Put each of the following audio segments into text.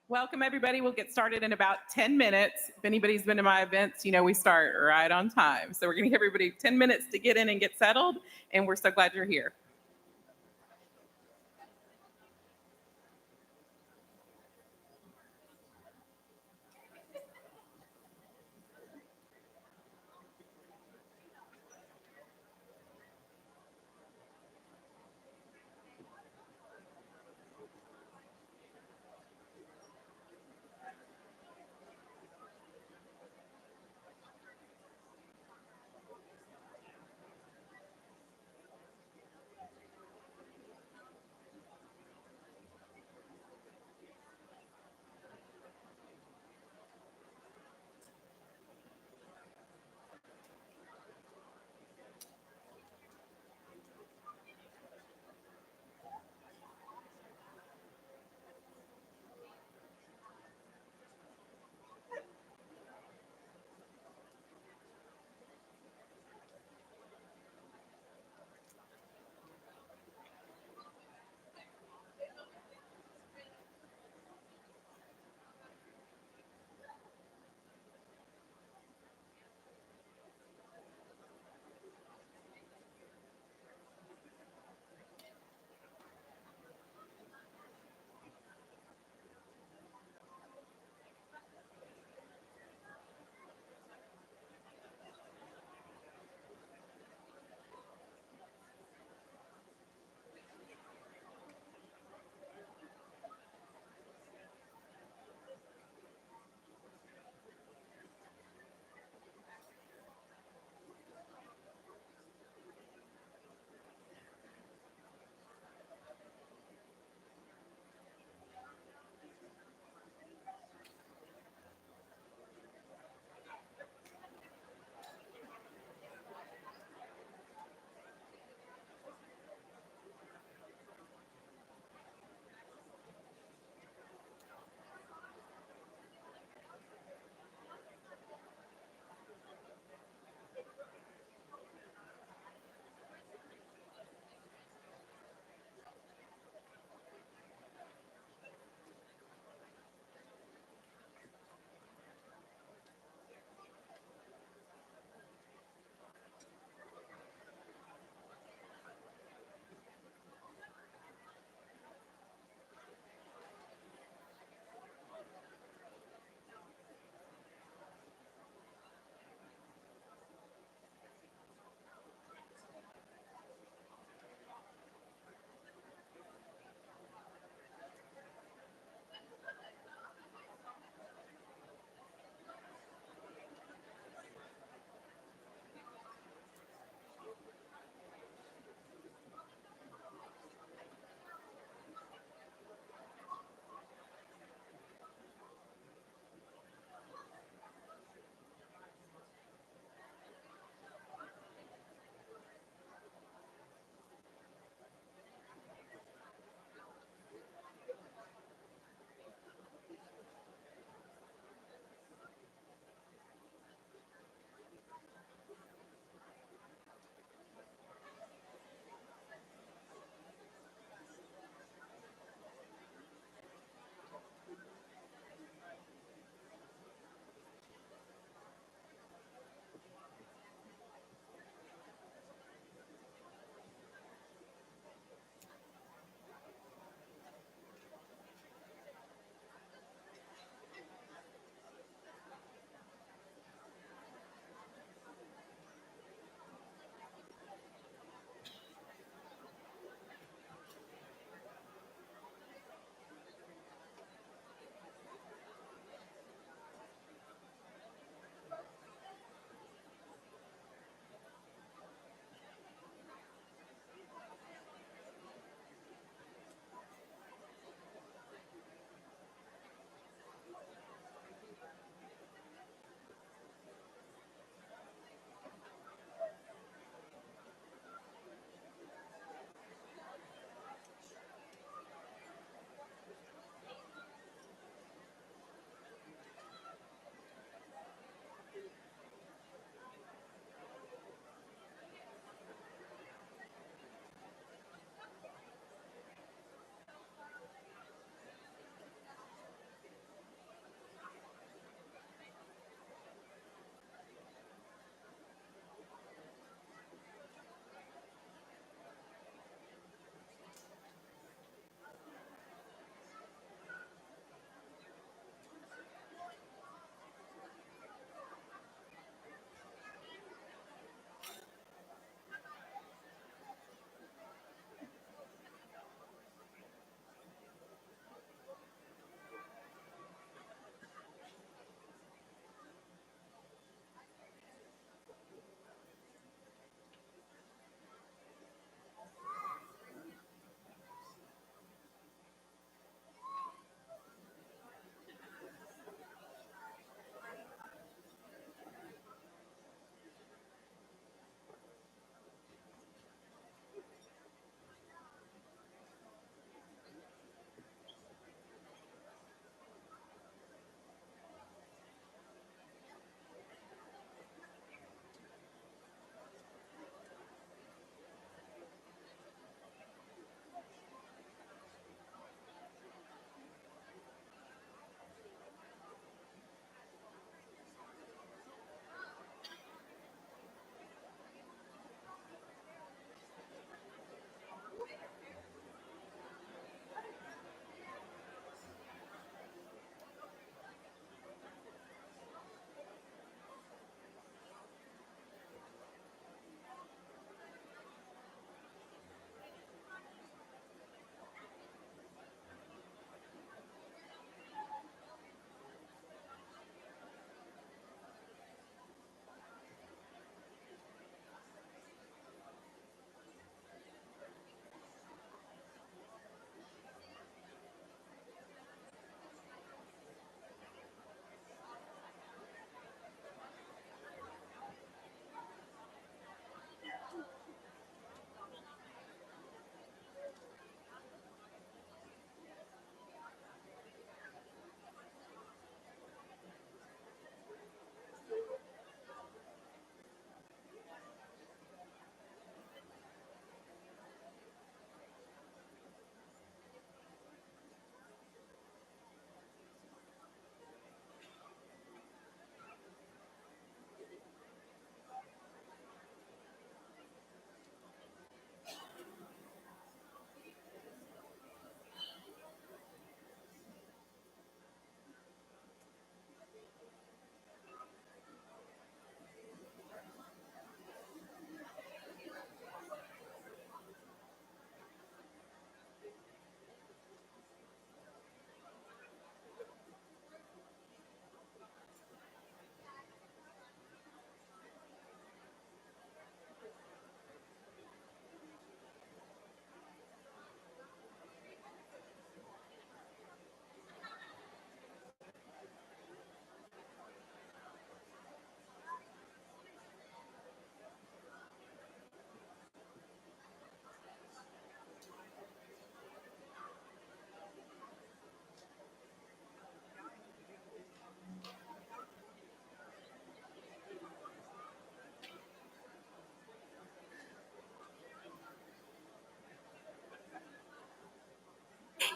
Welcome, everybody. We'll get started in about 10 minutes. If anybody's been to my events, you know we start right on time. So we're going to give everybody 10 minutes to get in and get settled, and we're so glad you're here.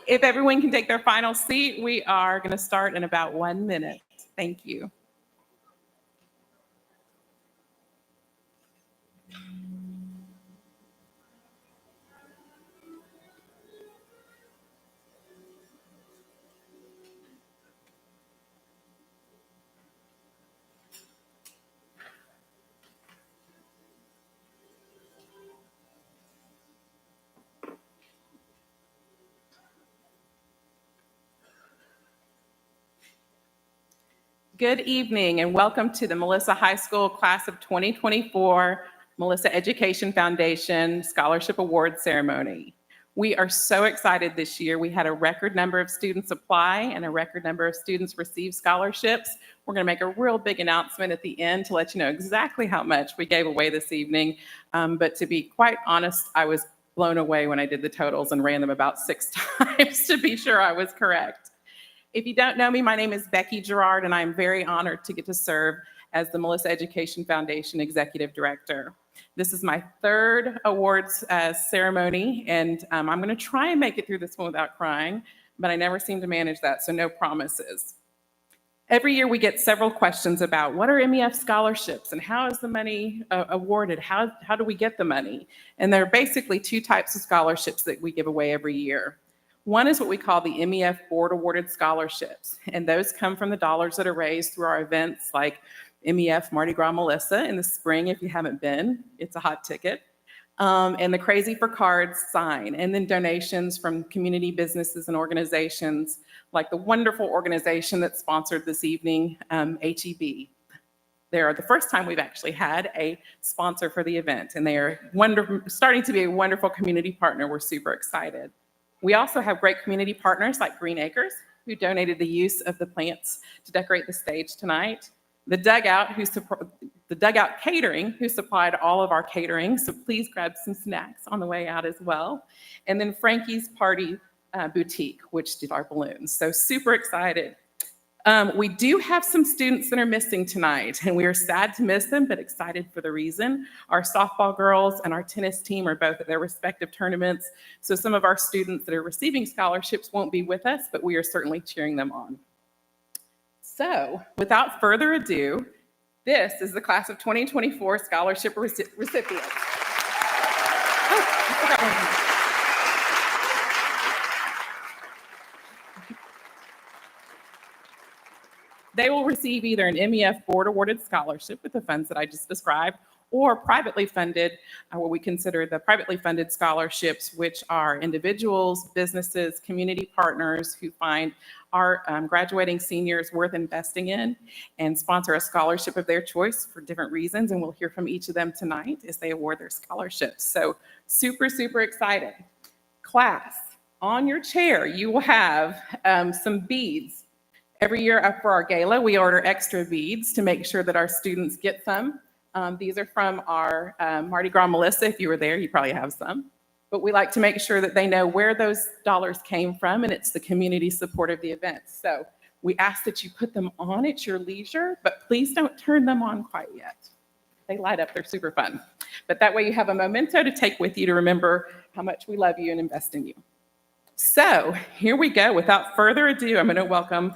If everyone can take their final seat, we are going to start in about 1 minute. Thank you. Good evening and welcome to the Melissa High School Class of 2024 Melissa Education Foundation Scholarship Award Ceremony. We are so excited this year. We had a record number of students apply and a record number of students receive scholarships. We're going to make a real big announcement at the end to let you know exactly how much we gave away this evening. But to be quite honest, I was blown away when I did the totals and ran them about 6 times to be sure I was correct. If you don't know me, my name is Becky Gerard, and I'm very honored to get to serve as the Melissa Education Foundation Executive Director. This is my third awards ceremony, and I'm going to try and make it through this one without crying, but I never seem to manage that, so no promises. Every year we get several questions about what are MEF scholarships and how is the money awarded? How do we get the money? And there are basically 2 types of scholarships that we give away every year. One is what we call the MEF Board Awarded Scholarships, and those come from the dollars that are raised through our events like MEF Mardi Gras Melissa in the spring. If you haven't been, it's a hot ticket. And the Crazy for Cards sign, and then donations from community businesses and organizations like the wonderful organization that sponsored this evening, HEB. They're the first time we've actually had a sponsor for the event, and they are starting to be a wonderful community partner. We're super excited. We also have great community partners like Green Acres, who donated the use of the plants to decorate the stage tonight. The Dugout Catering, who supplied all of our catering, so please grab some snacks on the way out as well. And then Frankie's Party Boutique, which did our balloons. So super excited. We do have some students that are missing tonight, and we are sad to miss them, but excited for the reason. Our softball girls and our tennis team are both at their respective tournaments, so some of our students that are receiving scholarships won't be with us, but we are certainly cheering them on. So, without further ado, this is the Class of 2024 Scholarship recipients. They will receive either an MEF Board Awarded Scholarship with the funds that I just described, or privately funded, what we consider the privately funded scholarships, which are individuals, businesses, community partners who find our graduating seniors worth investing in and sponsor a scholarship of their choice for different reasons. And we'll hear from each of them tonight as they award their scholarships. So super, super excited. Class, on your chair, you will have some beads. Every year for our gala, we order extra beads to make sure that our students get some. These are from our Mardi Gras Melissa. If you were there, you probably have some. But we like to make sure that they know where those dollars came from, and it's the community support of the event. So we ask that you put them on at your leisure, but please don't turn them on quite yet. They light up, they're super fun. But that way you have a memento to take with you to remember how much we love you and invest in you. So here we go. Without further ado, I'm going to welcome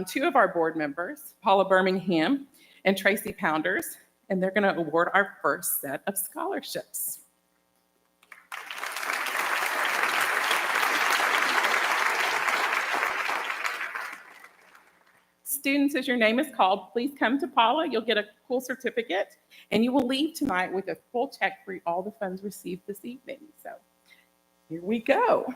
2 of our board members, Paula Birmingham and Tracy Pounders, and they're going to award our first set of scholarships. Students, as your name is called, please come to Paula. You'll get a cool certificate, and you will leave tonight with a full check for all the funds received this evening. So here we go.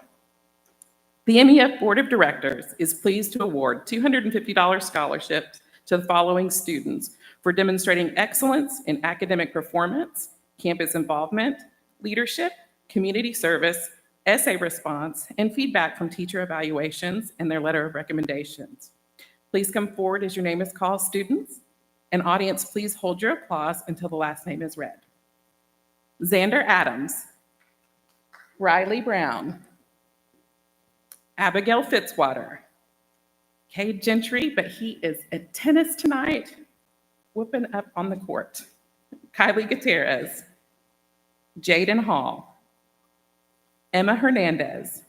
The MEF Board of Directors is pleased to award $250 scholarships to the following students for demonstrating excellence in academic performance, campus involvement, leadership, community service, essay response, and feedback from teacher evaluations and their letter of recommendations. Please come forward as your name is called, students. And audience, please hold your applause until the last name is read. Xander Adams, Riley Brown, Abigail Fitzwater, Cade Gentry, but he is at tennis tonight, whooping up on the court. Kylie Gutierrez, Jaden Hall, Emma Hernandez,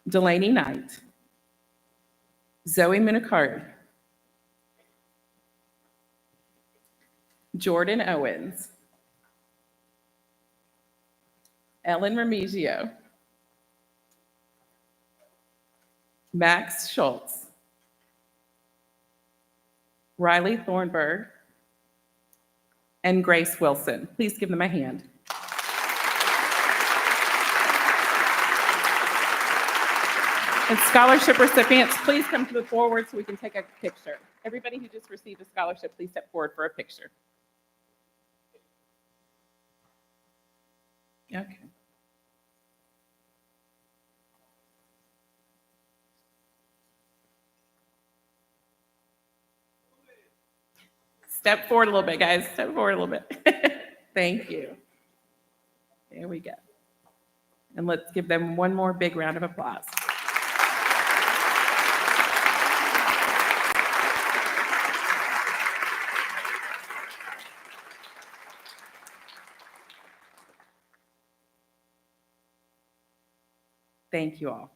Delaney Knight, Zoe Minicard, Jordan Owens, Ellen Remigio, Max Schultz, Riley Thornburg, and Grace Wilson. Please give them a hand. And scholarship recipients, please come to the forward so we can take a picture. Everybody who just received a scholarship, please step forward for a picture. Okay. Step forward a little bit, guys. Step forward a little bit. Thank you. There we go. And let's give them one more big round of applause. Thank you all.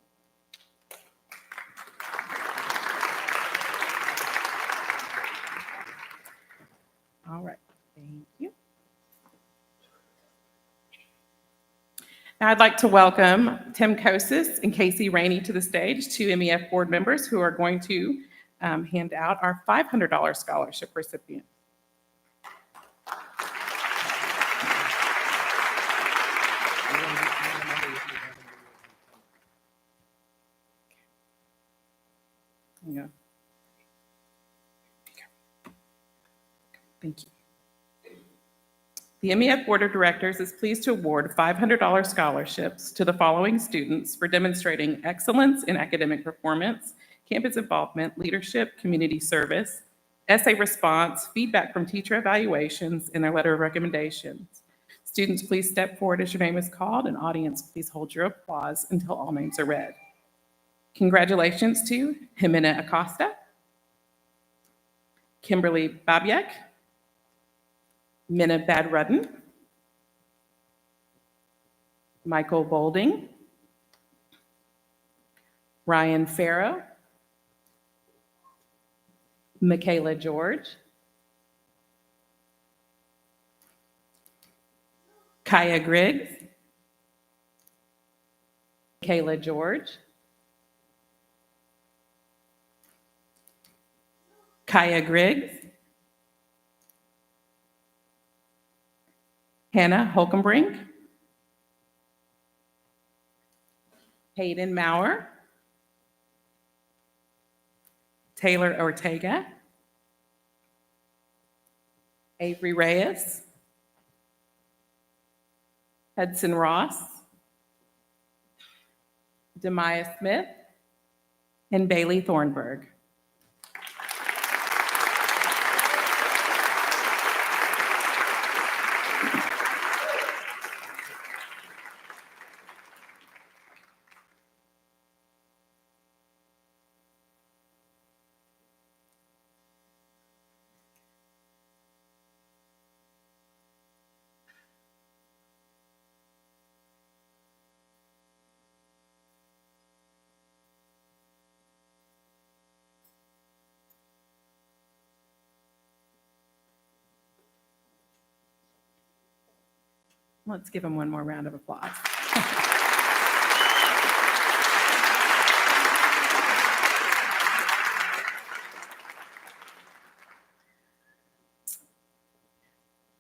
All right, thank you. Now I'd like to welcome Tim Kosis and Casey Rainey to the stage, two MEF board members who are going to hand out our $500 scholarship recipient. Yeah. Thank you. The MEF Board of Directors is pleased to award $500 scholarships to the following students for demonstrating excellence in academic performance, campus involvement, leadership, community service, essay response, feedback from teacher evaluations, and their letter of recommendations. Students, please step forward as your name is called, and audience, please hold your applause until all names are read. Congratulations to Jimena Acosta, Kimberly Babiak, Minna Badrudden, Michael Bolding, Ryan Farrow, Michaela George, Kaya Griggs, Michaela George, Kaya Griggs, Hannah Holkenbrink, Hayden Maurer, Taylor Ortega, Avery Reyes, Hudson Ross, Demaya Smith, and Bailey Thornburg. Let's give them one more round of applause.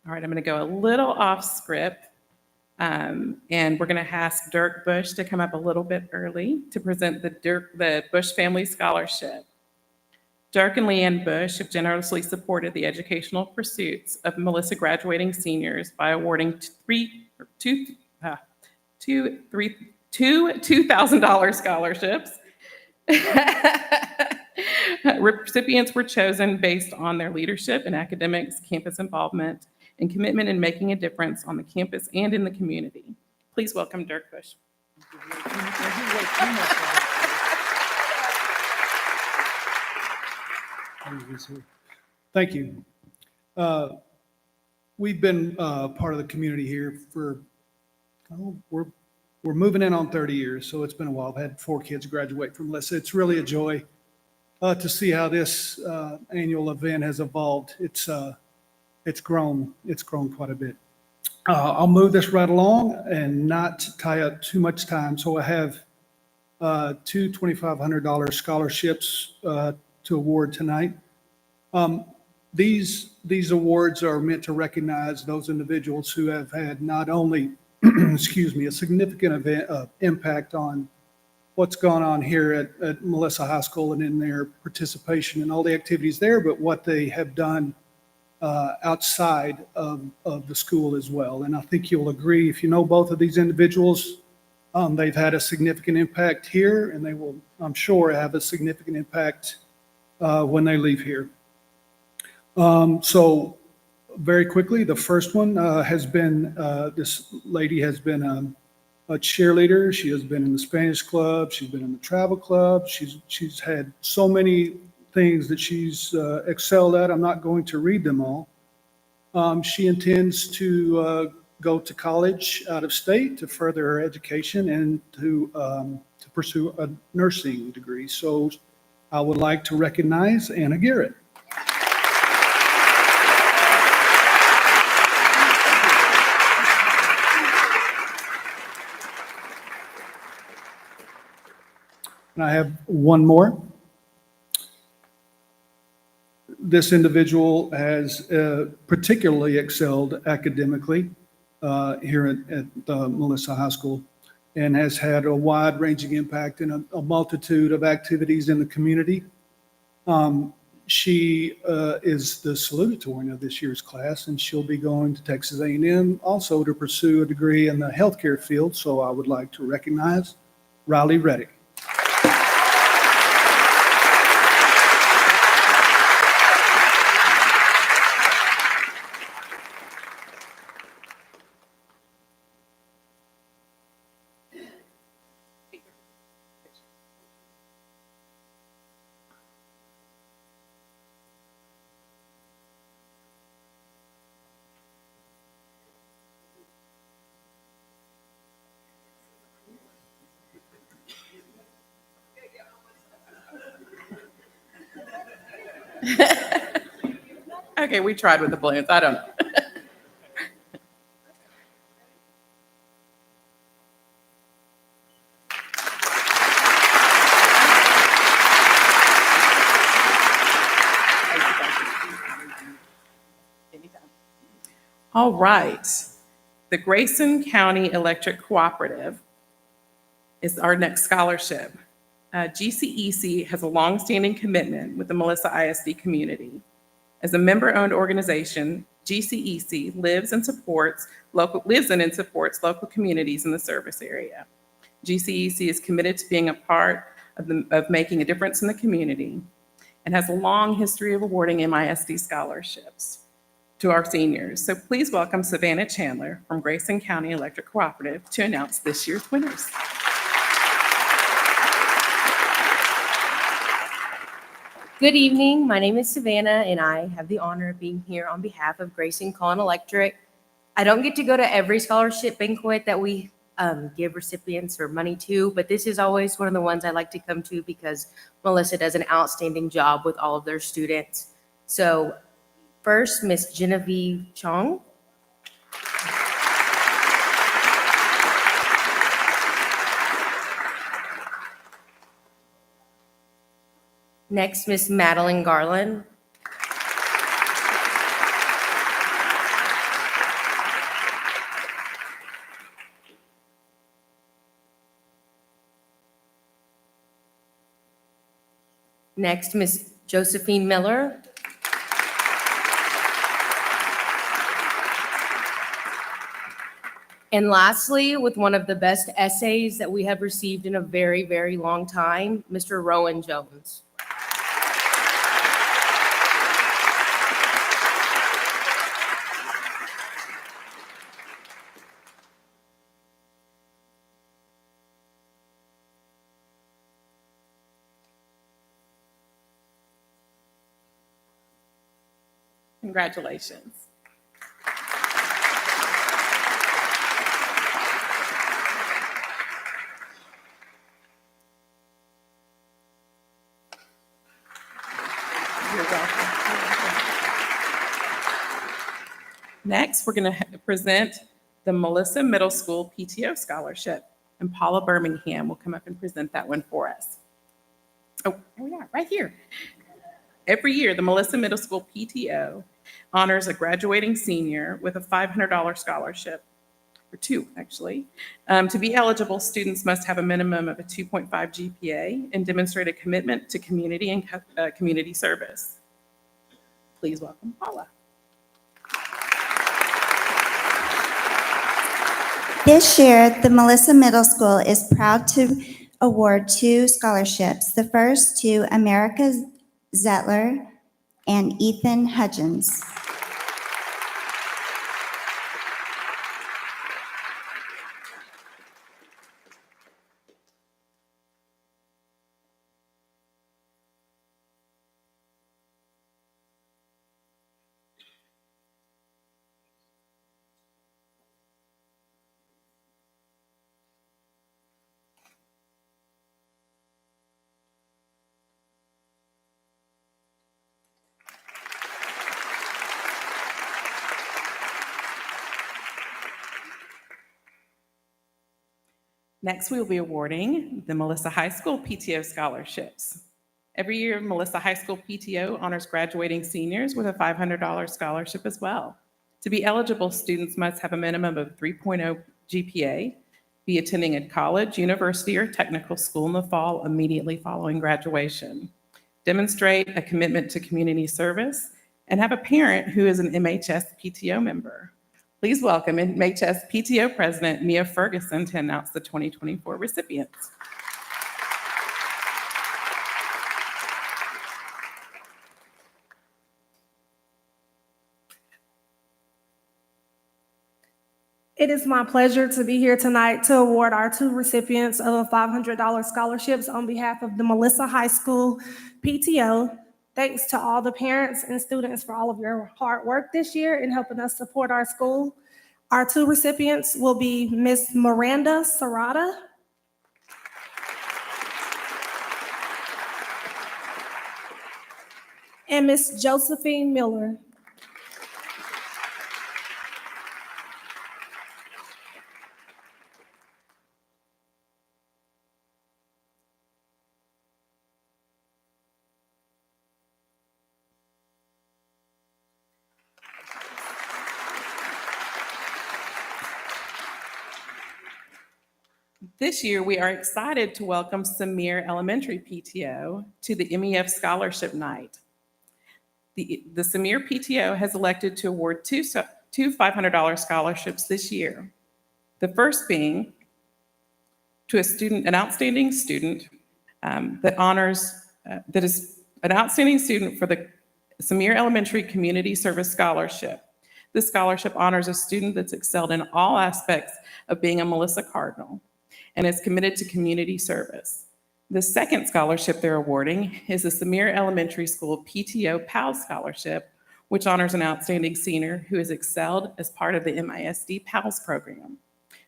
All right, I'm going to go a little off script, and we're going to ask Dirk Bush to come up a little bit early to present the Bush Family Scholarship. Dirk and Leanne Bush have generously supported the educational pursuits of Melissa graduating seniors by awarding two $2,000 scholarships. Recipients were chosen based on their leadership in academics, campus involvement, and commitment in making a difference on the campus and in the community. Please welcome Dirk Bush. Thank you. We've been part of the community here for, we're we're moving in on 30 years, so it's been a while. I've had 4 kids graduate from Melissa. It's really a joy to see how this annual event has evolved. It's grown quite a bit. I'll move this right along and not tie up too much time. So I have 2 $2,500 scholarships to award tonight. These awards are meant to recognize those individuals who have had not only, excuse me, a significant impact on what's gone on here at Melissa High School and in their participation in all the activities there, but what they have done outside of the school as well. And I think you'll agree, if you know both of these individuals, they've had a significant impact here, and they will, I'm sure, have a significant impact when they leave here. So very quickly, the first one has been, this lady has been a cheerleader. She has been in the Spanish club. She's been in the travel club. She's had so many things that she's excelled at. I'm not going to read them all. She intends to go to college out of state to further her education and to pursue a nursing degree. So I would like to recognize Anna Garrett. And I have one more. This individual has particularly excelled academically here at Melissa High School and has had a wide-ranging impact in a multitude of activities in the community. She is the salutatorian of this year's class, and she'll be going to Texas A&M also to pursue a degree in the healthcare field. So I would like to recognize Riley Reddick. Okay, we tried with the balloons. I don't know. All right. The Grayson County Electric Cooperative is our next scholarship. GCEC has a longstanding commitment with the Melissa ISD community. As a member-owned organization, GCEC lives and supports local communities in the service area. GCEC is committed to being a part of making a difference in the community and has a long history of awarding MISD scholarships to our seniors. So please welcome Savannah Chandler from Grayson County Electric Cooperative to announce this year's winners. Good evening. My name is Savannah, and I have the honor of being here on behalf of Grayson County Electric. I don't get to go to every scholarship banquet that we give recipients or money to, but this is always one of the ones I like to come to because Melissa does an outstanding job with all of their students. So first, Miss Genevieve Chong. Next, Miss Madeline Garland. Next, Miss Josephine Miller. And lastly, with one of the best essays that we have received in a very, very long time, Mr. Rowan Jones. Congratulations. You're welcome. Next, we're going to present the Melissa Middle School PTO Scholarship, and Paula Birmingham will come up and present that one for us. Oh, here we are, right here. Every year, the Melissa Middle School PTO honors a graduating senior with a $500 scholarship, or two, actually. To be eligible, students must have a minimum of a 2.5 GPA and demonstrate a commitment to community and community service. Please welcome Paula. This year, the Melissa Middle School is proud to award 2 scholarships. The first to America Zettler and Ethan Hudgens. Next, we will be awarding the Melissa High School PTO scholarships. Every year, Melissa High School PTO honors graduating seniors with a $500 scholarship as well. To be eligible, students must have a minimum of 3.0 GPA, be attending a college, university, or technical school in the fall immediately following graduation, demonstrate a commitment to community service, and have a parent who is an MHS PTO member. Please welcome MHS PTO President Mia Ferguson to announce the 2024 recipients. It is my pleasure to be here tonight to award our 2 recipients of $500 scholarships on behalf of the Melissa High School PTO. Thanks to all the parents and students for all of your hard work this year in helping us support our school. Our 2 recipients will be Miss Miranda Serrata and Miss Josephine Miller. This year, we are excited to welcome Samir Elementary PTO to the MEF Scholarship Night. The Samir PTO has elected to award two $500 scholarships this year. The first being to an outstanding student that is an outstanding student for the Samir Elementary Community Service Scholarship. This scholarship honors a student that's excelled in all aspects of being a Melissa Cardinal and is committed to community service. The second scholarship they're awarding is the Samir Elementary School PTO PALS Scholarship, which honors an outstanding senior who has excelled as part of the MISD PALS program,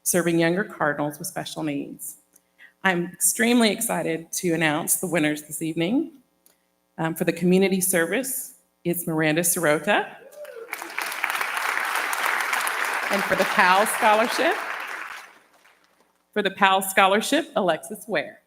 serving younger Cardinals with special needs. I'm extremely excited to announce the winners this evening. For the community service, it's Miranda Sirota. And for the PALS Scholarship, Alexis Ware.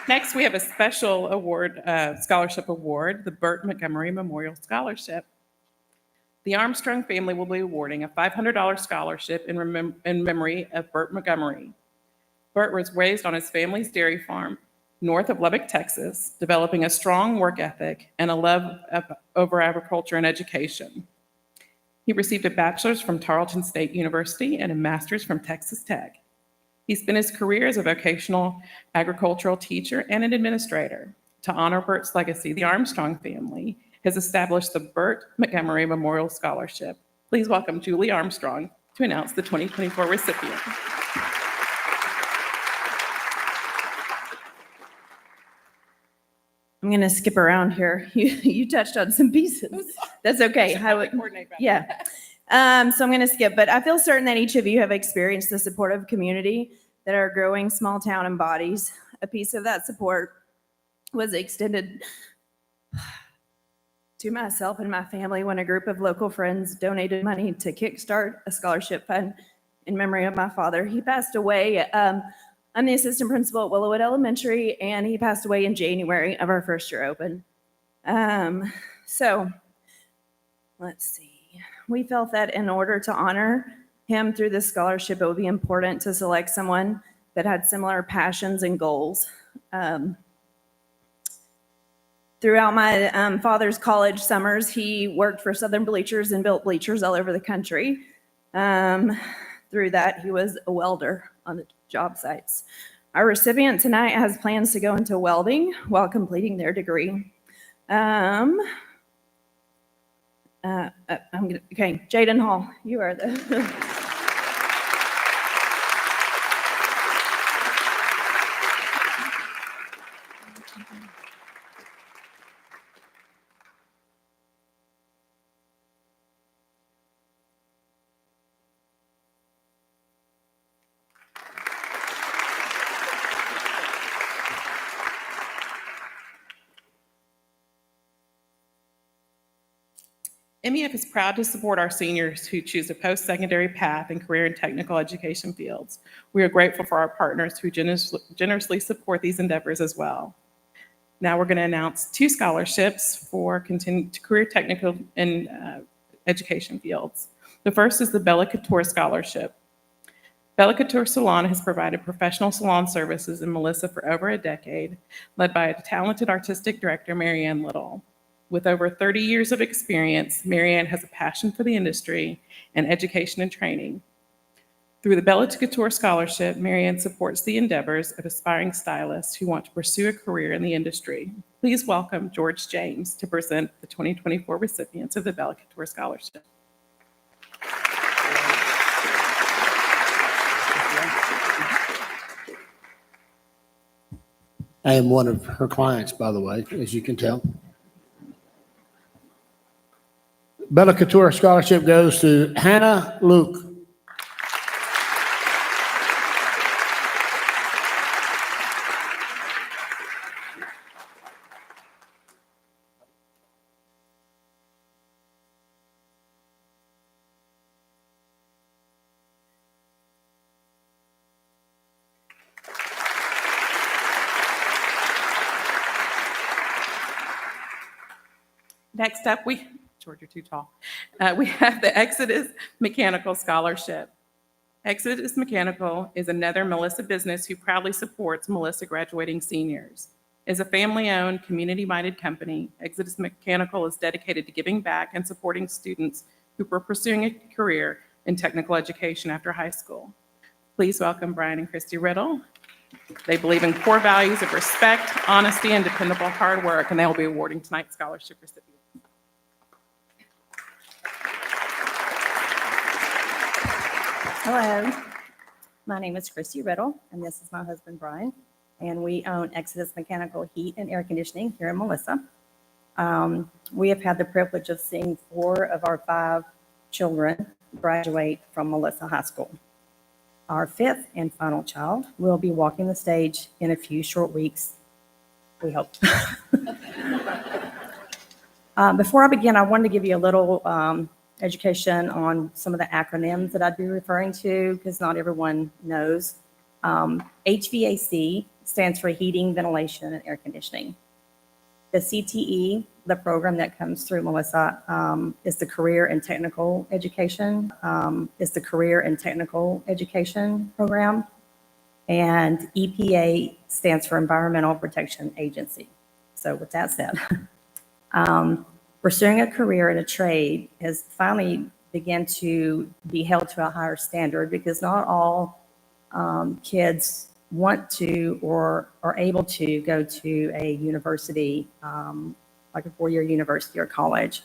Next, we have a special award, scholarship award, the Burt Montgomery Memorial Scholarship. The Armstrong family will be awarding a $500 scholarship in memory of Burt Montgomery. Burt was raised on his family's dairy farm north of Lubbock, Texas, developing a strong work ethic and a love over agriculture and education. He received a bachelor's from Tarleton State University and a master's from Texas Tech. He spent his career as a vocational agricultural teacher and an administrator. To honor Burt's legacy, the Armstrong family has established the Burt Montgomery Memorial Scholarship. Please welcome Julie Armstrong to announce the 2024 recipient. I'm going to skip around here. You touched on some pieces. That's okay. Yeah. So I'm going to skip, but I feel certain that each of you have experienced the supportive community that our growing small town embodies. A piece of that support was extended to myself and my family when a group of local friends donated money to kickstart a scholarship fund in memory of my father. He passed away. I'm the assistant principal at Willowwood Elementary, and he passed away in January of our first year open. So let's see. We felt that in order to honor him through this scholarship, it would be important to select someone that had similar passions and goals. Throughout my father's college summers, he worked for Southern Bleachers and built bleachers all over the country. Through that, he was a welder on the job sites. Our recipient tonight has plans to go into welding while completing their degree. Okay, Jaden Hall, you are the. MEF is proud to support our seniors who choose a post-secondary path in career and technical education fields. We are grateful for our partners who generously support these endeavors as well. Now we're going to announce 2 scholarships for continued career technical and education fields. The first is the Bella Couture Scholarship. Bella Couture Salon has provided professional salon services in Melissa for over a decade, led by a talented artistic director, Marianne Little. With over 30 years of experience, Marianne has a passion for the industry and education and training. Through the Bella Couture Scholarship, Marianne supports the endeavors of aspiring stylists who want to pursue a career in the industry. Please welcome George James to present the 2024 recipients of the Bella Couture Scholarship. I am one of her clients, by the way, as you can tell. Bella Couture Scholarship goes to Hannah Luke. Next up, George, you're too tall. We have the Exodus Mechanical Scholarship. Exodus Mechanical is another Melissa business who proudly supports Melissa graduating seniors. As a family-owned, community-minded company, Exodus Mechanical is dedicated to giving back and supporting students who are pursuing a career in technical education after high school. Please welcome Brian and Christy Riddle. They believe in core values of respect, honesty, and dependable hard work, and they will be awarding tonight's scholarship recipients. Hello, my name is Christy Riddle, and this is my husband, Brian, and we own Exodus Mechanical Heat and Air Conditioning here in Melissa. We have had the privilege of seeing 4 of our 5 children graduate from Melissa High School. Our 5th and final child will be walking the stage in a few short weeks, we hope. Before I begin, I wanted to give you a little education on some of the acronyms that I'd be referring to, because not everyone knows. HVAC stands for heating, ventilation, and air conditioning. The CTE, the program that comes through Melissa, is the Career and Technical Education, program. And EPA stands for Environmental Protection Agency. So with that said, pursuing a career in a trade has finally begun to be held to a higher standard, because not all kids want to or are able to go to a university, like a 4-year university or college.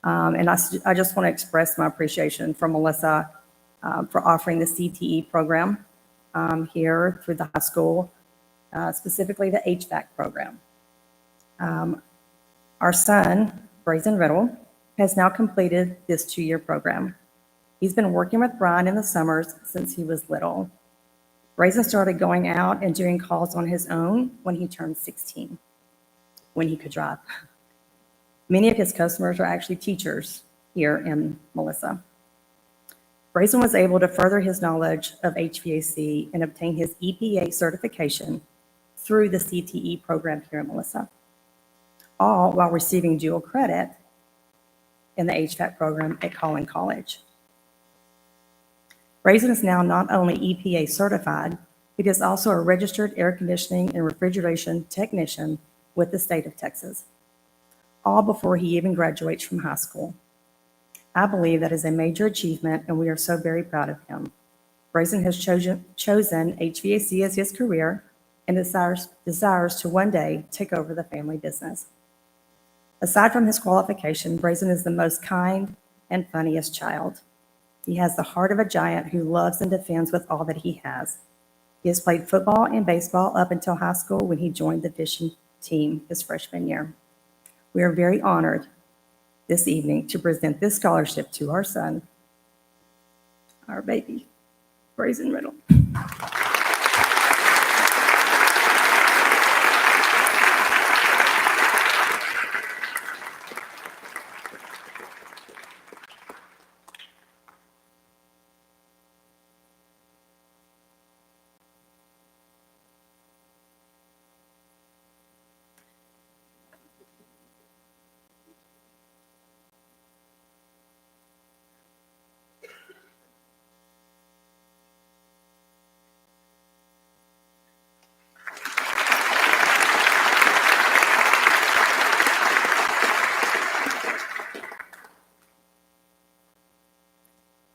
And I just want to express my appreciation for Melissa for offering the CTE program here through the high school, specifically the HVAC program. Our son, Brazen Riddle, has now completed this 2-year program. He's been working with Brian in the summers since he was little. Brazen started going out and doing calls on his own when he turned 16, when he could drive. Many of his customers are actually teachers here in Melissa. Brazen was able to further his knowledge of HVAC and obtain his EPA certification through the CTE program here in Melissa, all while receiving dual credit in the HVAC program at Collin College. Brazen is now not only EPA certified, but is also a registered air conditioning and refrigeration technician with the state of Texas, all before he even graduates from high school. I believe that is a major achievement, and we are so very proud of him. Brazen has chosen HVAC as his career and desires to one day take over the family business. Aside from his qualification, Brazen is the most kind and funniest child. He has the heart of a giant who loves and defends with all that he has. He has played football and baseball up until high school when he joined the fishing team his freshman year. We are very honored this evening to present this scholarship to our son, our baby, Brazen Riddle.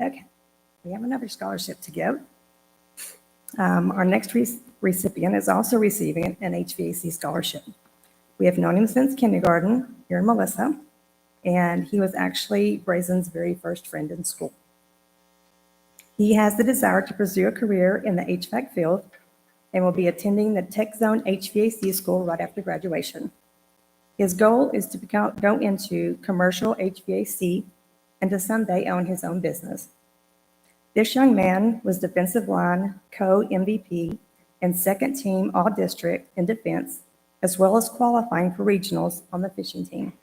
Okay, we have another scholarship to give. Our next recipient is also receiving an HVAC scholarship. We have known him since kindergarten here in Melissa, and he was actually Brazen's very first friend in school. He has the desire to pursue a career in the HVAC field and will be attending the Tech Zone HVAC school right after graduation. His goal is to go into commercial HVAC and to someday own his own business. This young man was defensive line co-MVP and second team all-district in defense, as well as qualifying for regionals on the fishing team.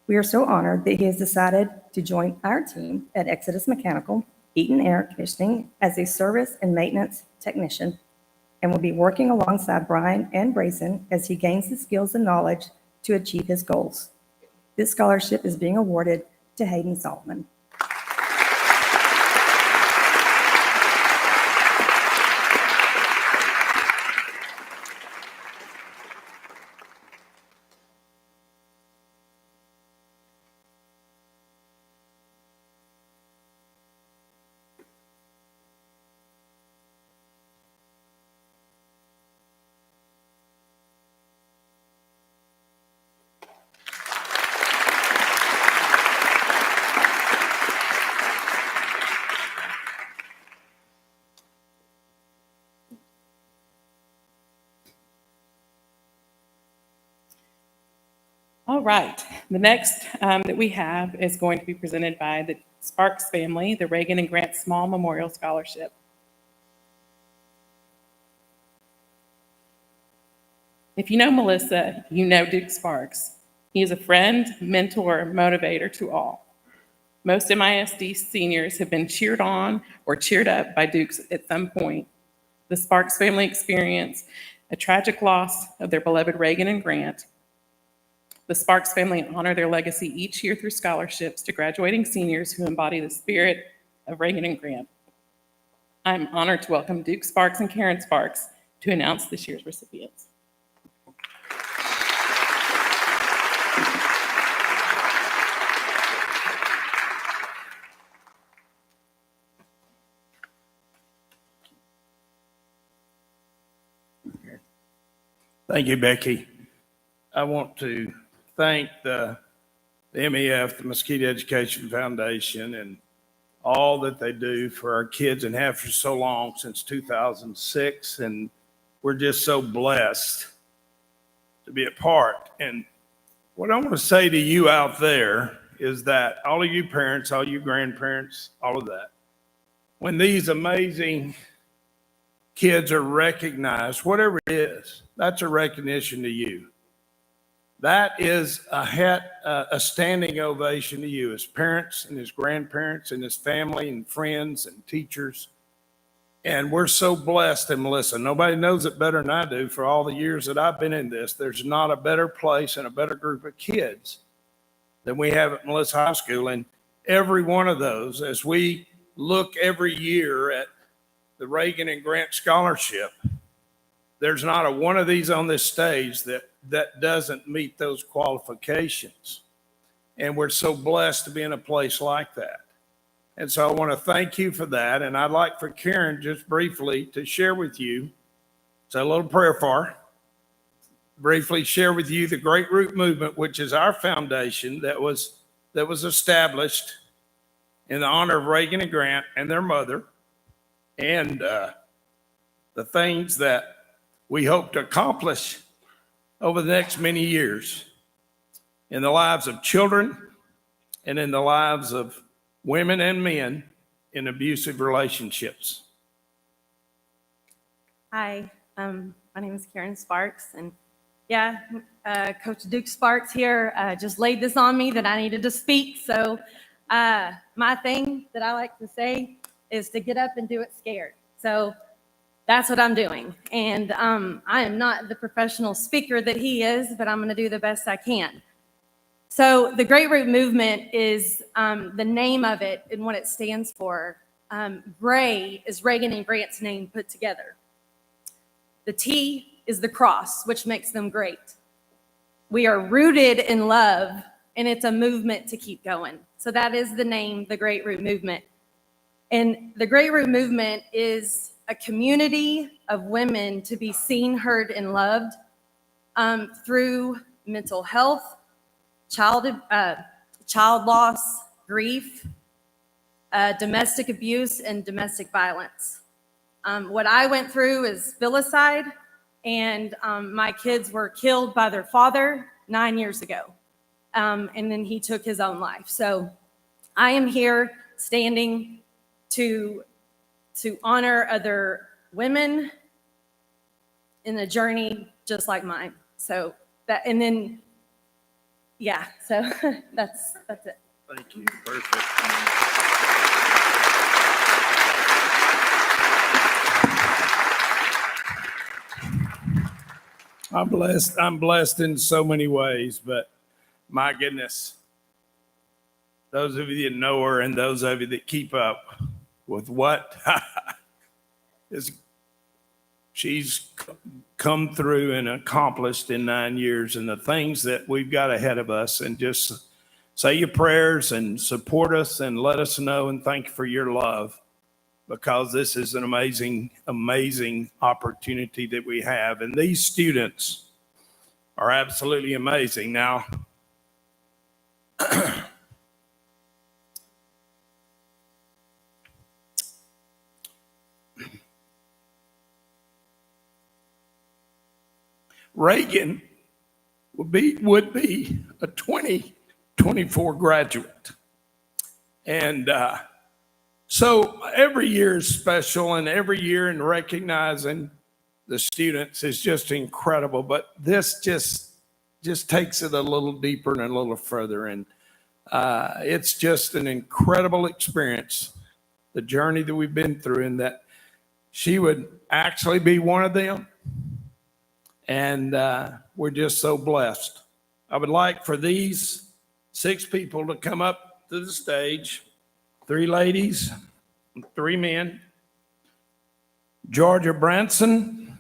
We are so honored that he has decided to join our team at Exodus Mechanical, Eaton Air Conditioning, as a service and maintenance technician, and will be working alongside Brian and Brazen as he gains the skills and knowledge to achieve his goals. This scholarship is being awarded to Hayden Saltman. All right, the next that we have is going to be presented by the Sparks family, the Reagan and Grant Small Memorial Scholarship. If you know Melissa, you know Duke Sparks. He is a friend, mentor, motivator to all. Most MISD seniors have been cheered on or cheered up by Dukes at some point. The Sparks family experienced a tragic loss of their beloved Reagan and Grant. The Sparks family honor their legacy each year through scholarships to graduating seniors who embody the spirit of Reagan and Grant. I'm honored to welcome Duke Sparks and Karen Sparks to announce this year's recipients. Thank you, Becky. I want to thank the MEF, the Mosquito Education Foundation, and all that they do for our kids and have for so long, since 2006. And we're just so blessed to be a part. And what I want to say to you out there is that all of you parents, all you grandparents, all of that, when these amazing kids are recognized, whatever it is, that's a recognition to you. That is a standing ovation to you as parents and as grandparents and as family and friends and teachers. And we're so blessed. And Melissa, nobody knows it better than I do for all the years that I've been in this. There's not a better place and a better group of kids than we have at Melissa High School. And every one of those, as we look every year at the Reagan and Grant Scholarship, there's not a one of these on this stage that doesn't meet those qualifications. And we're so blessed to be in a place like that. And so I want to thank you for that. And I'd like for Karen just briefly to share with you, say a little prayer for her, briefly share with you the Great Root Movement, which is our foundation that was established in the honor of Reagan and Grant and their mother, and the things that we hope to accomplish over the next many years in the lives of children and in the lives of women and men in abusive relationships. Hi, my name is Karen Sparks, and yeah, Coach Duke Sparks here just laid this on me that I needed to speak. So my thing that I like to say is to get up and do it scared. So that's what I'm doing. And I am not the professional speaker that he is, but I'm going to do the best I can. So the Great Root Movement is the name of it and what it stands for. Gray is Reagan and Grant's name put together. The T is the cross, which makes them great. We are rooted in love, and it's a movement to keep going. So that is the name, the Great Root Movement. And the Great Root Movement is a community of women to be seen, heard, and loved through mental health, child loss, grief, domestic abuse, and domestic violence. What I went through is filicide, and my kids were killed by their father 9 years ago. And then he took his own life. So I am here standing to honor other women in a journey just like mine. So that, and then, yeah, so that's it. Thank you. Perfect. I'm blessed in so many ways, but my goodness, those of you that know her and those of you that keep up with what she's come through and accomplished in 9 years, and the things that we've got ahead of us, and just say your prayers and support us and let us know, and thank you for your love, because this is an amazing, amazing opportunity that we have. And these students are absolutely amazing. Now, Reagan would be a 2024 graduate. And so every year is special, and every year in recognizing the students is just incredible. But this just takes it a little deeper and a little further. And it's just an incredible experience, the journey that we've been through, and that she would actually be one of them. And we're just so blessed. I would like for these 6 people to come up to the stage. 3 ladies, 3 men. Georgia Branson,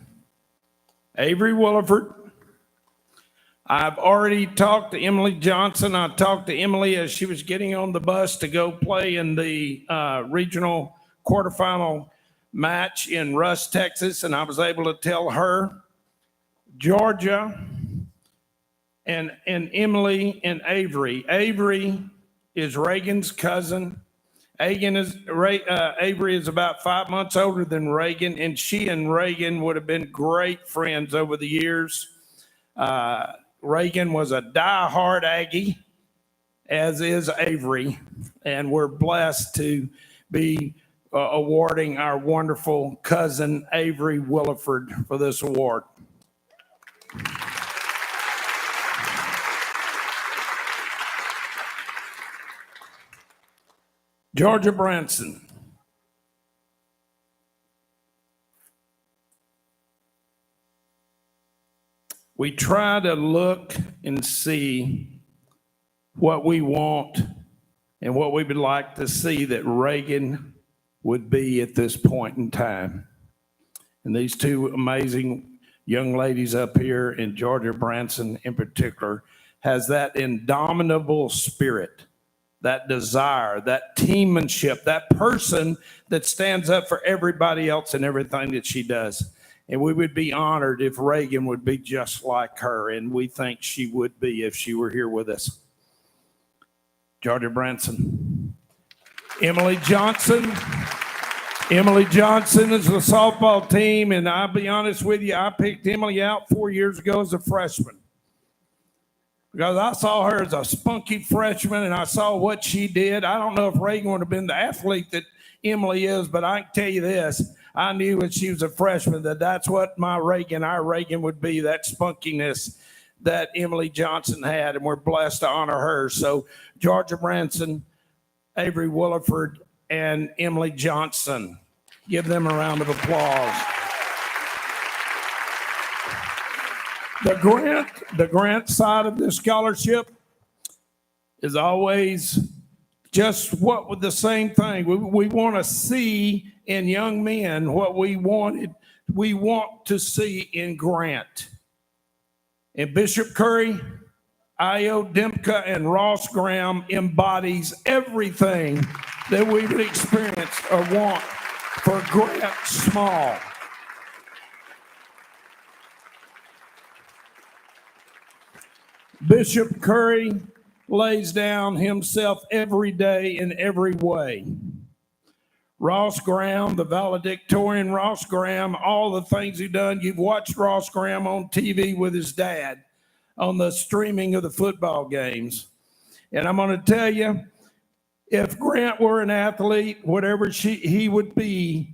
Avery Williford. I've already talked to Emily Johnson. I talked to Emily as she was getting on the bus to go play in the regional quarterfinal match in Rush, Texas, and I was able to tell her. Georgia and Emily and Avery. Avery is Reagan's cousin. Avery is about 5 months older than Reagan, and she and Reagan would have been great friends over the years. Reagan was a diehard Aggie, as is Avery, and we're blessed to be awarding our wonderful cousin Avery Williford for this award. Georgia Branson. We try to look and see what we want and what we would like to see that Reagan would be at this point in time. And these two amazing young ladies up here, and Georgia Branson in particular, has that indomitable spirit, that desire, that teammanship, that person that stands up for everybody else and everything that she does. And we would be honored if Reagan would be just like her, and we think she would be if she were here with us. Georgia Branson. Emily Johnson. Emily Johnson is the softball team, and I'll be honest with you, I picked Emily out 4 years ago as a freshman because I saw her as a spunky freshman, and I saw what she did. I don't know if Reagan would have been the athlete that Emily is, but I can tell you this. I knew when she was a freshman that that's what our Reagan would be, that spunkiness that Emily Johnson had, and we're blessed to honor her. So Georgia Branson, Avery Williford, and Emily Johnson. Give them a round of applause. The grant side of this scholarship is always just what with the same thing. We want to see in young men what we want to see in Grant. And Bishop Curry, Io Dimka, and Ross Graham embodies everything that we would experience or want for Grant Small. Bishop Curry lays down himself every day in every way. Ross Graham, the valedictorian Ross Graham, all the things he's done. You've watched Ross Graham on TV with his dad on the streaming of the football games. And I'm going to tell you, if Grant were an athlete, whatever he would be,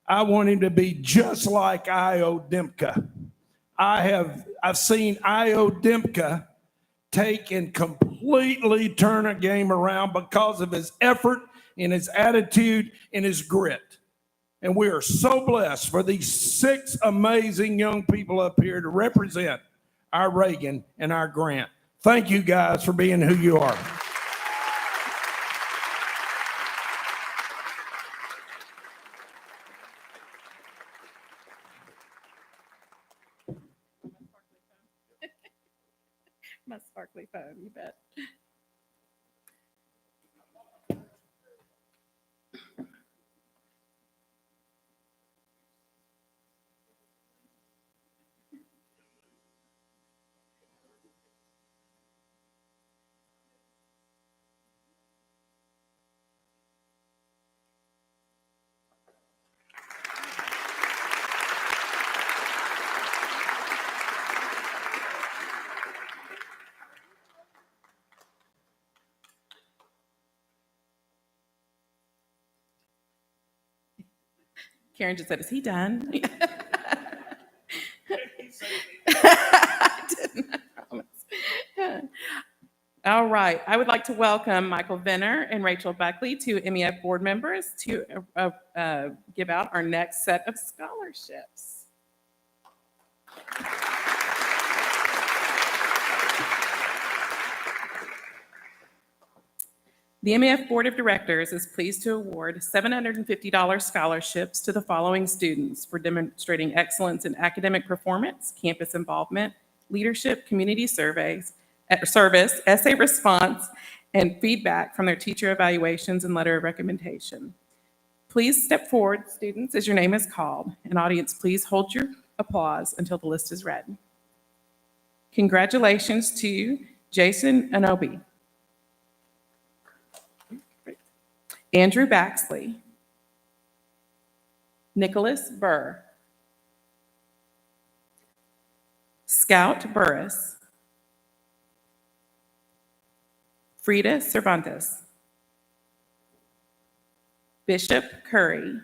I want him to be just like Io Dimka. I've seen Io Dimka take and completely turn a game around because of his effort and his attitude and his grit. And we are so blessed for these 6 amazing young people up here to represent our Reagan and our Grant. Thank you guys for being who you are. My sparkly phone, you bet. Karen just said, is he done? I didn't, I promise. All right. I would like to welcome Michael Venner and Rachel Buckley, two MEF board members, to give out our next set of scholarships. The MEF Board of Directors is pleased to award $750 scholarships to the following students for demonstrating excellence in academic performance, campus involvement, leadership, community service, essay response, and feedback from their teacher evaluations and letter of recommendation. Please step forward, students, as your name is called. And audience, please hold your applause until the list is read. Congratulations to Jason Anobi, Andrew Baxley, Nicholas Burr, Scout Burris, Frida Cervantes, Bishop Curry,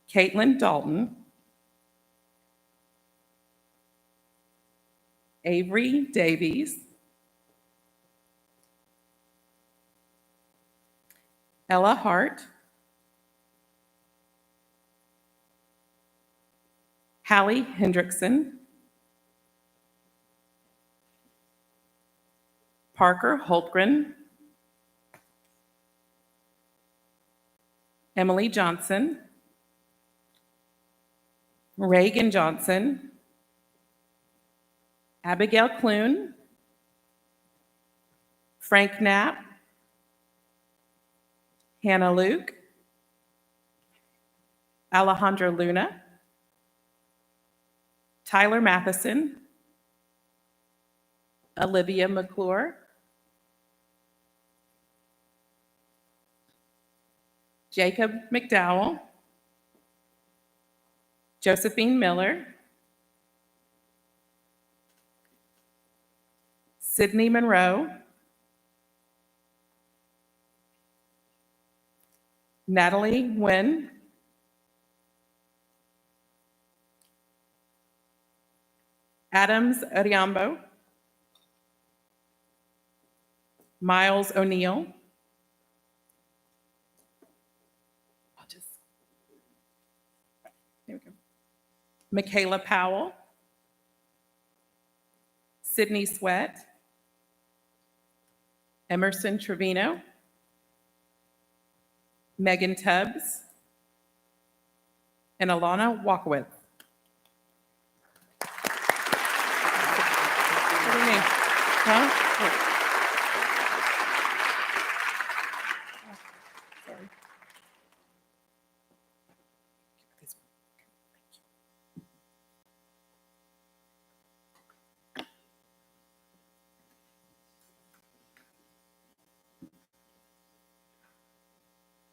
Caitlin Dalton, Avery Davies, Ella Hart, Hallie Hendrickson, Parker Holtgren, Emily Johnson, Reagan Johnson, Abigail Clune, Frank Knapp, Hannah Luke, Alejandra Luna, Tyler Matheson, Olivia McClure, Jacob McDowell, Josephine Miller, Sydney Monroe, Natalie Nguyen, Adams Oriambo, Miles O'Neill, there we go. Michaela Powell, Sydney Sweat, Emerson Trevino, Megan Tubbs, and Alana Walkowitz. What do you mean? Huh? Oh. Sorry.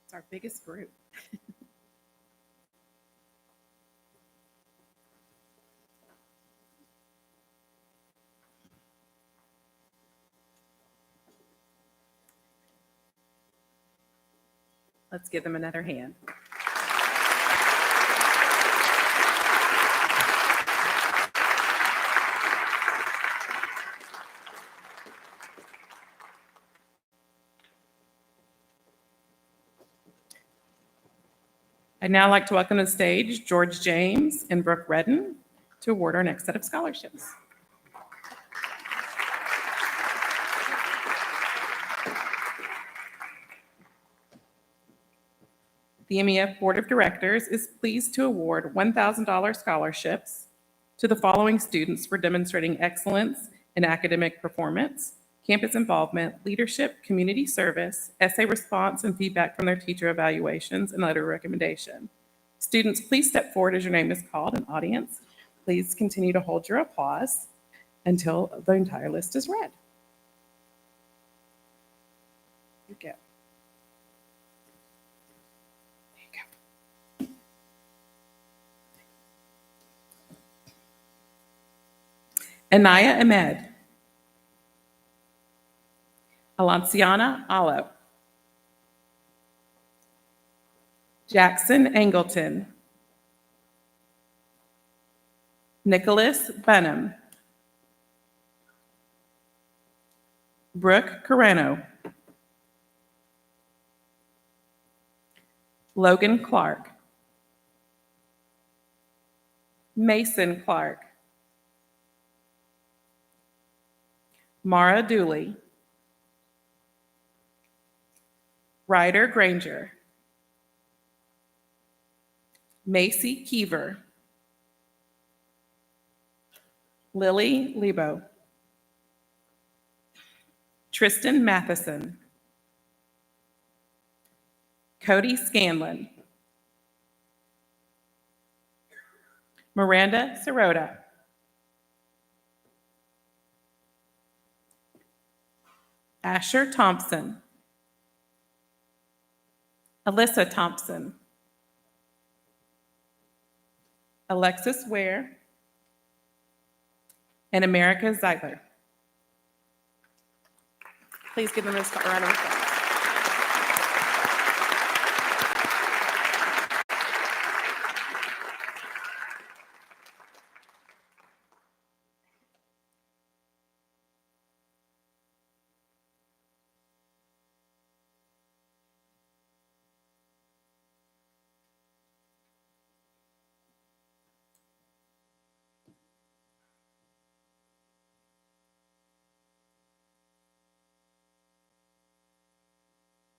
It's our biggest group. Let's give them another hand. I'd now like to welcome to the stage George James and Brooke Redden to award our next set of scholarships. The MEF Board of Directors is pleased to award $1,000 scholarships to the following students for demonstrating excellence in academic performance, campus involvement, leadership, community service, essay response, and feedback from their teacher evaluations and letter of recommendation. Students, please step forward as your name is called, and audience, please continue to hold your applause until the entire list is read. You go. Anaya Ahmed, Alanciana Alo, Jackson Angleton, Nicholas Benham, Brooke Carano, Logan Clark, Mason Clark, Mara Dooley, Ryder Granger, Macy Keever, Lily Lebo, Tristan Matheson, Cody Scanlon, Miranda Sirota, Asher Thompson, Alyssa Thompson, Alexis Ware, and America Zeitler. Please give them a round of applause.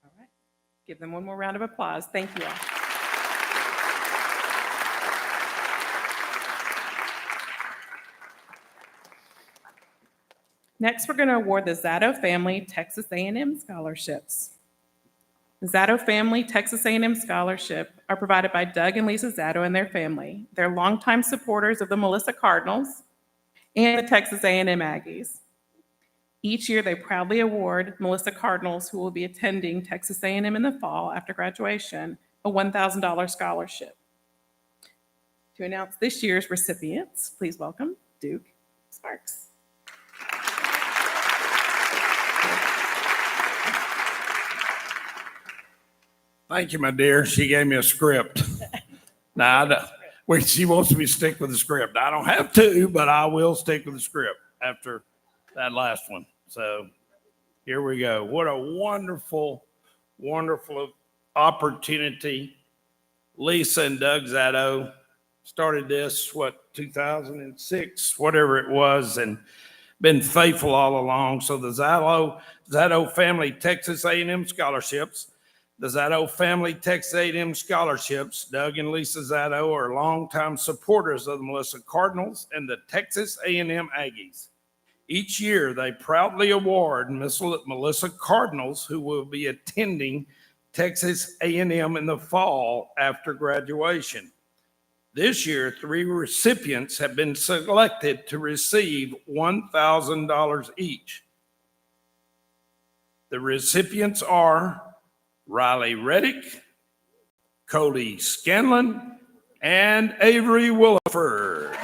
All right. Give them one more round of applause. Thank you all. Next, we're going to award the Zato Family Texas A&M Scholarships. The Zato Family Texas A&M Scholarship are provided by Doug and Lisa Zato and their family. They're longtime supporters of the Melissa Cardinals and the Texas A&M Aggies. Each year, they proudly award Melissa Cardinals, who will be attending Texas A&M in the fall after graduation, a $1,000 scholarship. To announce this year's recipients, please welcome Duke Sparks. Thank you, my dear. She gave me a script. Now, she wants me to stick with the script. I don't have to, but I will stick with the script after that last one. So here we go. What a wonderful, wonderful opportunity. Lisa and Doug Zato started this, 2006, whatever it was, and been faithful all along. So the Zato Family Texas A&M Scholarships. The Zato Family Texas A&M Scholarships, Doug and Lisa Zato are longtime supporters of the Melissa Cardinals and the Texas A&M Aggies. Each year, they proudly award Melissa Cardinals, who will be attending Texas A&M in the fall after graduation. This year, 3 recipients have been selected to receive $1,000 each. The recipients are Riley Reddick, Cody Scanlon, and Avery Williford.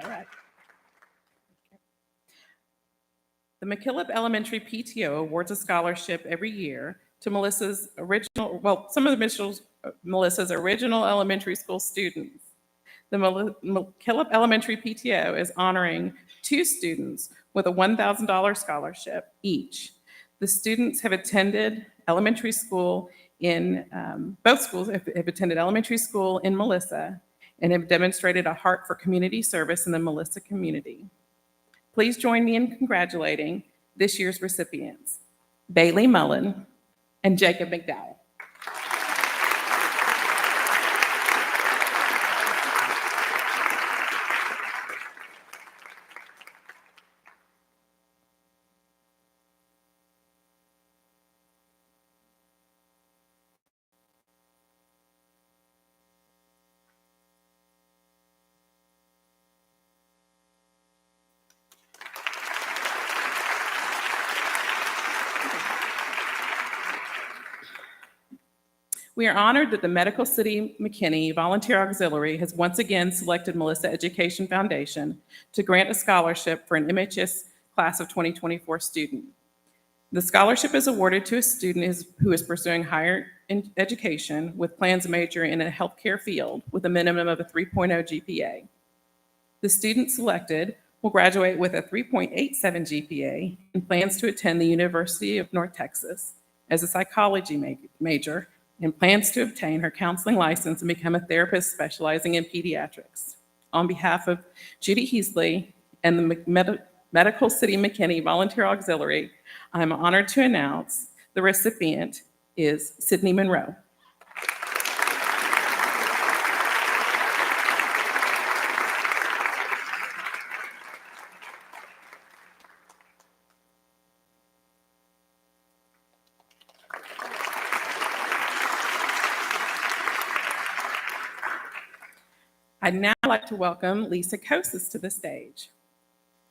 All right. The McKillop Elementary PTO awards a scholarship every year to some of Melissa's original elementary school students. The McKillop Elementary PTO is honoring 2 students with a $1,000 scholarship each. The students have attended elementary school both schools have attended elementary school in Melissa and have demonstrated a heart for community service in the Melissa community. Please join me in congratulating this year's recipients, Bailey Mullen and Jacob McDowell. We are honored that the Medical City McKinney Volunteer Auxiliary has once again selected Melissa Education Foundation to grant a scholarship for an MHS class of 2024 student. The scholarship is awarded to a student who is pursuing higher education with plans to major in a healthcare field with a minimum of a 3.0 GPA. The student selected will graduate with a 3.87 GPA and plans to attend the University of North Texas as a psychology major and plans to obtain her counseling license and become a therapist specializing in pediatrics. On behalf of Judy Heasley and the Medical City McKinney Volunteer Auxiliary, I'm honored to announce the recipient is Sydney Monroe. I'd now like to welcome Lisa Kosis to the stage.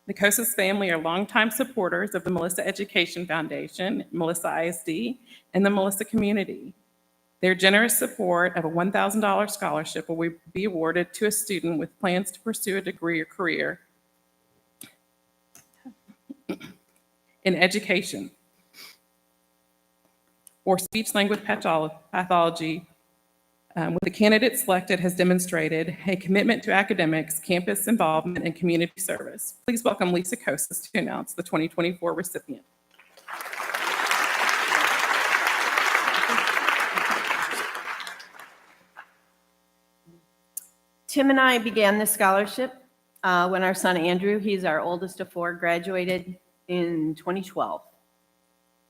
The Kosis family are longtime supporters of the Melissa Education Foundation, Melissa ISD, and the Melissa community. Their generous support of a $1,000 scholarship will be awarded to a student with plans to pursue a degree or career in education or speech-language pathology, with the candidate selected has demonstrated a commitment to academics, campus involvement, and community service. Please welcome Lisa Kosis to announce the 2024 recipient. Tim and I began this scholarship when our son Andrew, he's our oldest of four, graduated in 2012.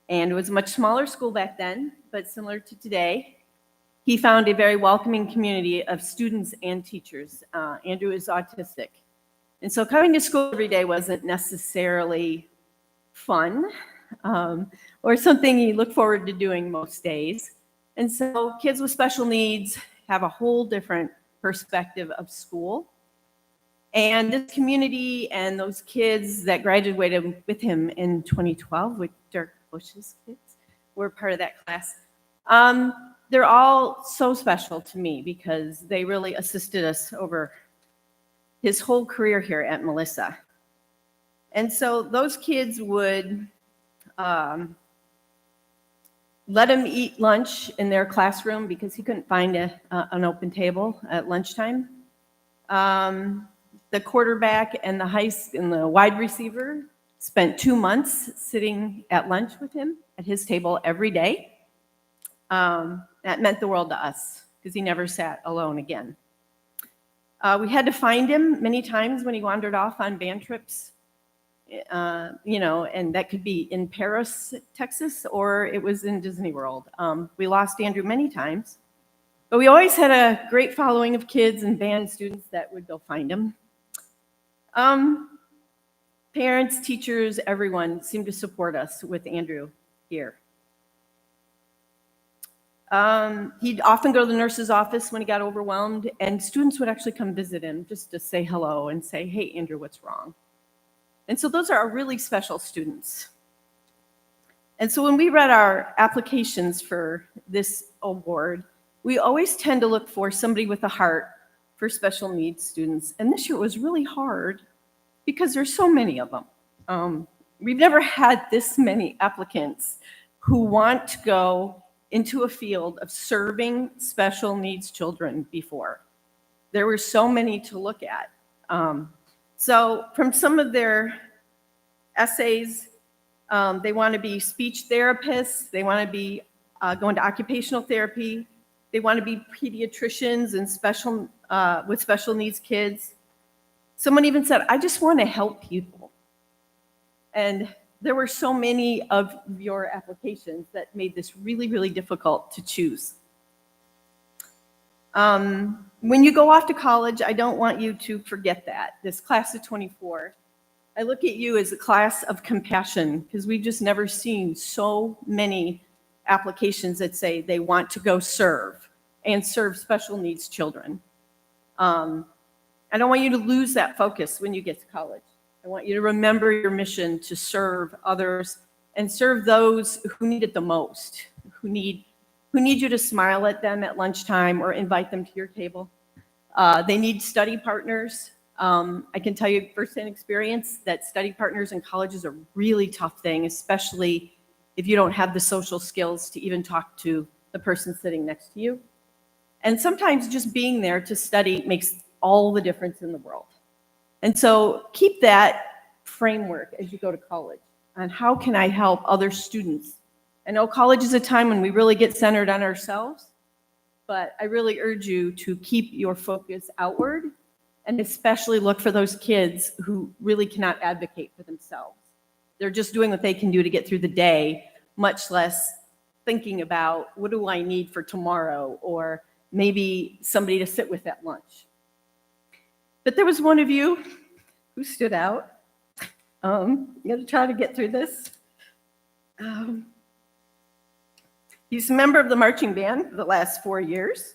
And it was a much smaller school back then, but similar to today. He found a very welcoming community of students and teachers. Andrew is autistic. And so coming to school every day wasn't necessarily fun or something you look forward to doing most days. And so kids with special needs have a whole different perspective of school. And this community and those kids that graduated with him in 2012, with Dirk Bush's kids, were part of that class. They're all so special to me because they really assisted us over his whole career here at Melissa. And so those kids would let him eat lunch in their classroom because he couldn't find an open table at lunchtime. The quarterback and the wide receiver spent 2 months sitting at lunch with him at his table every day. That meant the world to us because he never sat alone again. We had to find him many times when he wandered off on band trips, and that could be in Paris, Texas, or it was in Disney World. We lost Andrew many times, but we always had a great following of kids and band students that would go find him. Parents, teachers, everyone seemed to support us with Andrew here. He'd often go to the nurse's office when he got overwhelmed, and students would actually come visit him just to say hello and say, "Hey, Andrew, what's wrong?" And so those are our really special students. And so when we read our applications for this award, we always tend to look for somebody with a heart for special needs students. And this year was really hard because there's so many of them. We've never had this many applicants who want to go into a field of serving special needs children before. There were so many to look at. So from some of their essays, they want to be speech therapists, they want to be going to occupational therapy, they want to be pediatricians and with special needs kids. Someone even said, "I just want to help people." And there were so many of your applications that made this really, really difficult to choose. When you go off to college, I don't want you to forget that. This class of 24, I look at you as a class of compassion because we've just never seen so many applications that say they want to go serve and serve special needs children. I don't want you to lose that focus when you get to college. I want you to remember your mission to serve others and serve those who need it the most, who need you to smile at them at lunchtime or invite them to your table. They need study partners. I can tell you firsthand experience that study partners in college is a really tough thing, especially if you don't have the social skills to even talk to the person sitting next to you. And sometimes just being there to study makes all the difference in the world. And so keep that framework as you go to college on how can I help other students. I know college is a time when we really get centered on ourselves, but I really urge you to keep your focus outward and especially look for those kids who really cannot advocate for themselves. They're just doing what they can do to get through the day, much less thinking about, what do I need for tomorrow? Or maybe somebody to sit with at lunch. But there was one of you who stood out. I'm going to try to get through this. He's a member of the marching band for the last 4 years.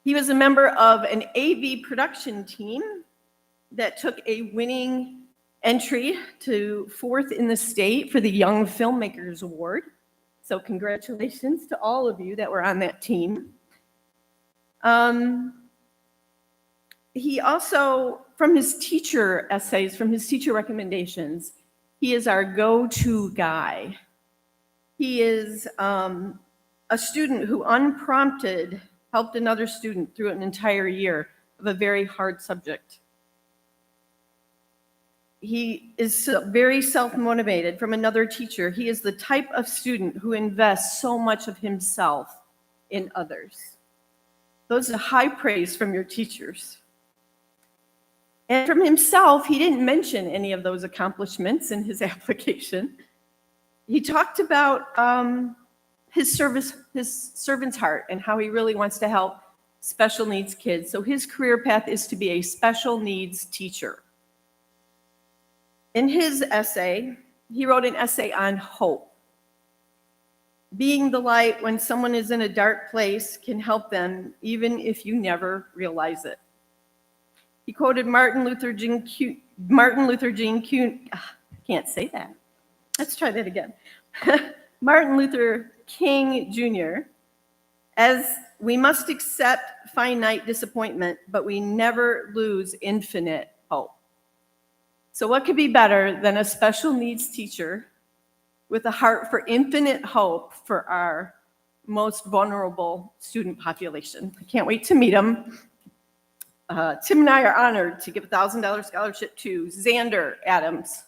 He was a member of an AV production team that took a winning entry to 4th in the state for the Young Filmmakers Award. So congratulations to all of you that were on that team. He also, from his teacher essays, from his teacher recommendations, he is our go-to guy. He is a student who unprompted helped another student through an entire year of a very hard subject. He is very self-motivated from another teacher. He is the type of student who invests so much of himself in others. Those are high praise from your teachers. And from himself, he didn't mention any of those accomplishments in his application. He talked about his servant's heart and how he really wants to help special needs kids. So his career path is to be a special needs teacher. In his essay, he wrote an essay on hope. Being the light when someone is in a dark place can help them, even if you never realize it. He quoted Martin Luther King Jr. as we must accept finite disappointment, but we never lose infinite hope. So what could be better than a special needs teacher with a heart for infinite hope for our most vulnerable student population? I can't wait to meet him. Tim and I are honored to give a $1,000 scholarship to Xander Adams.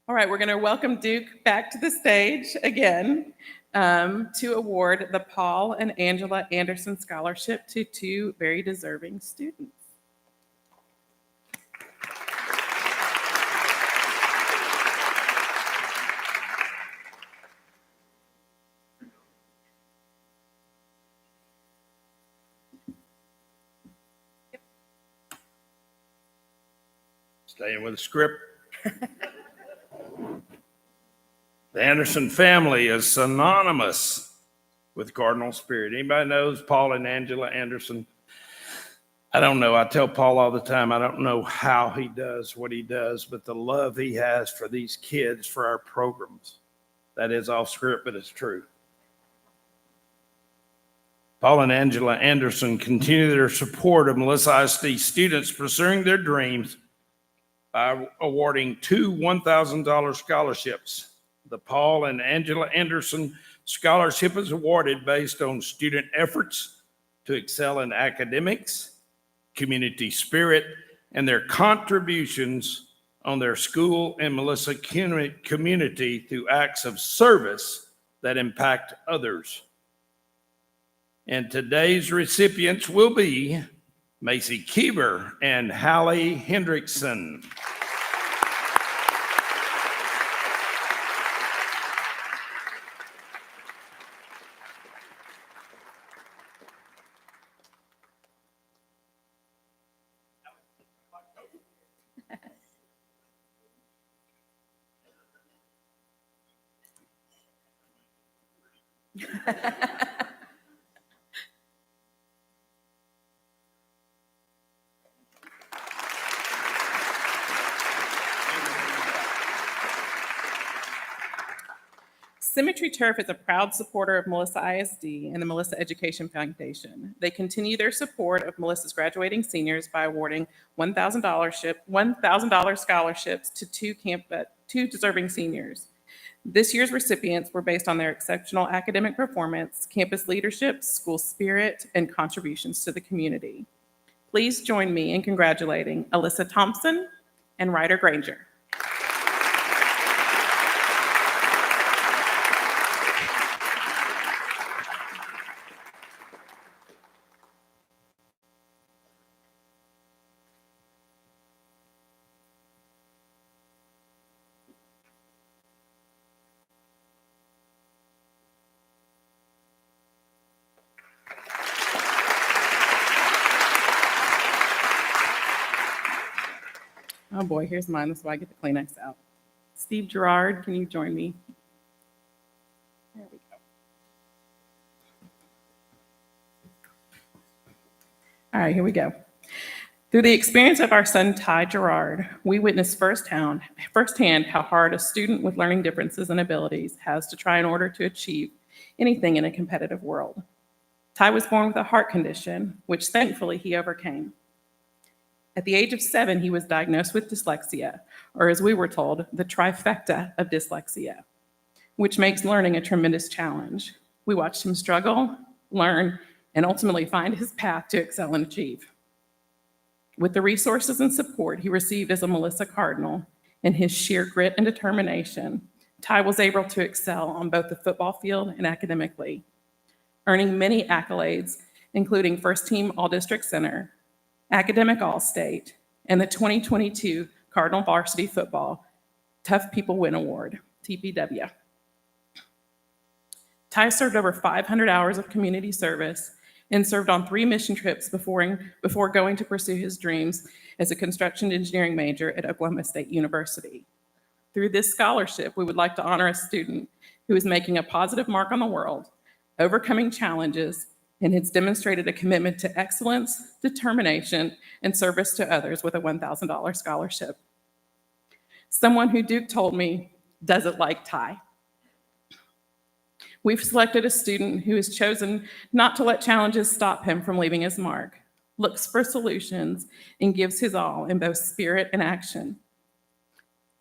All right, we're going to welcome Duke back to the stage again to award the Paul and Angela Anderson Scholarship to 2 very deserving students. Staying with the script. The Anderson family is synonymous with Cardinal spirit. Anybody knows Paul and Angela Anderson? I don't know. I tell Paul all the time, I don't know how he does what he does, but the love he has for these kids, for our programs, that is off script, but it's true. Paul and Angela Anderson continue their support of Melissa ISD students pursuing their dreams by awarding 2 $1,000 scholarships. The Paul and Angela Anderson Scholarship is awarded based on student efforts to excel in academics, community spirit, and their contributions on their school and Melissa community through acts of service that impact others. And today's recipients will be Macy Keever and Hallie Hendrickson. Symmetry Turf is a proud supporter of Melissa ISD and the Melissa Education Foundation. They continue their support of Melissa's graduating seniors by awarding $1,000 scholarships to two deserving seniors. This year's recipients were based on their exceptional academic performance, campus leadership, school spirit, and contributions to the community. Please join me in congratulating Alyssa Thompson and Ryder Granger. Oh boy, here's mine. That's why I get the Kleenex out. Steve Gerard, can you join me? There we go. All right, here we go. Through the experience of our son, Ty Gerard, we witnessed firsthand how hard a student with learning differences and abilities has to try in order to achieve anything in a competitive world. Ty was born with a heart condition, which thankfully he overcame. At the age of 7, he was diagnosed with dyslexia, or as we were told, the trifecta of dyslexia, which makes learning a tremendous challenge. We watched him struggle, learn, and ultimately find his path to excel and achieve. With the resources and support he received as a Melissa Cardinal and his sheer grit and determination, Ty was able to excel on both the football field and academically, earning many accolades, including First Team All-District Center, Academic All-State, and the 2022 Cardinal Varsity Football Tough People Win Award, TPW. Ty served over 500 hours of community service and served on 3 mission trips before going to pursue his dreams as a construction engineering major at Oklahoma State University. Through this scholarship, we would like to honor a student who is making a positive mark on the world, overcoming challenges, and has demonstrated a commitment to excellence, determination, and service to others with a $1,000 scholarship. Someone who Duke told me doesn't like Ty. We've selected a student who has chosen not to let challenges stop him from leaving his mark, looks for solutions, and gives his all in both spirit and action.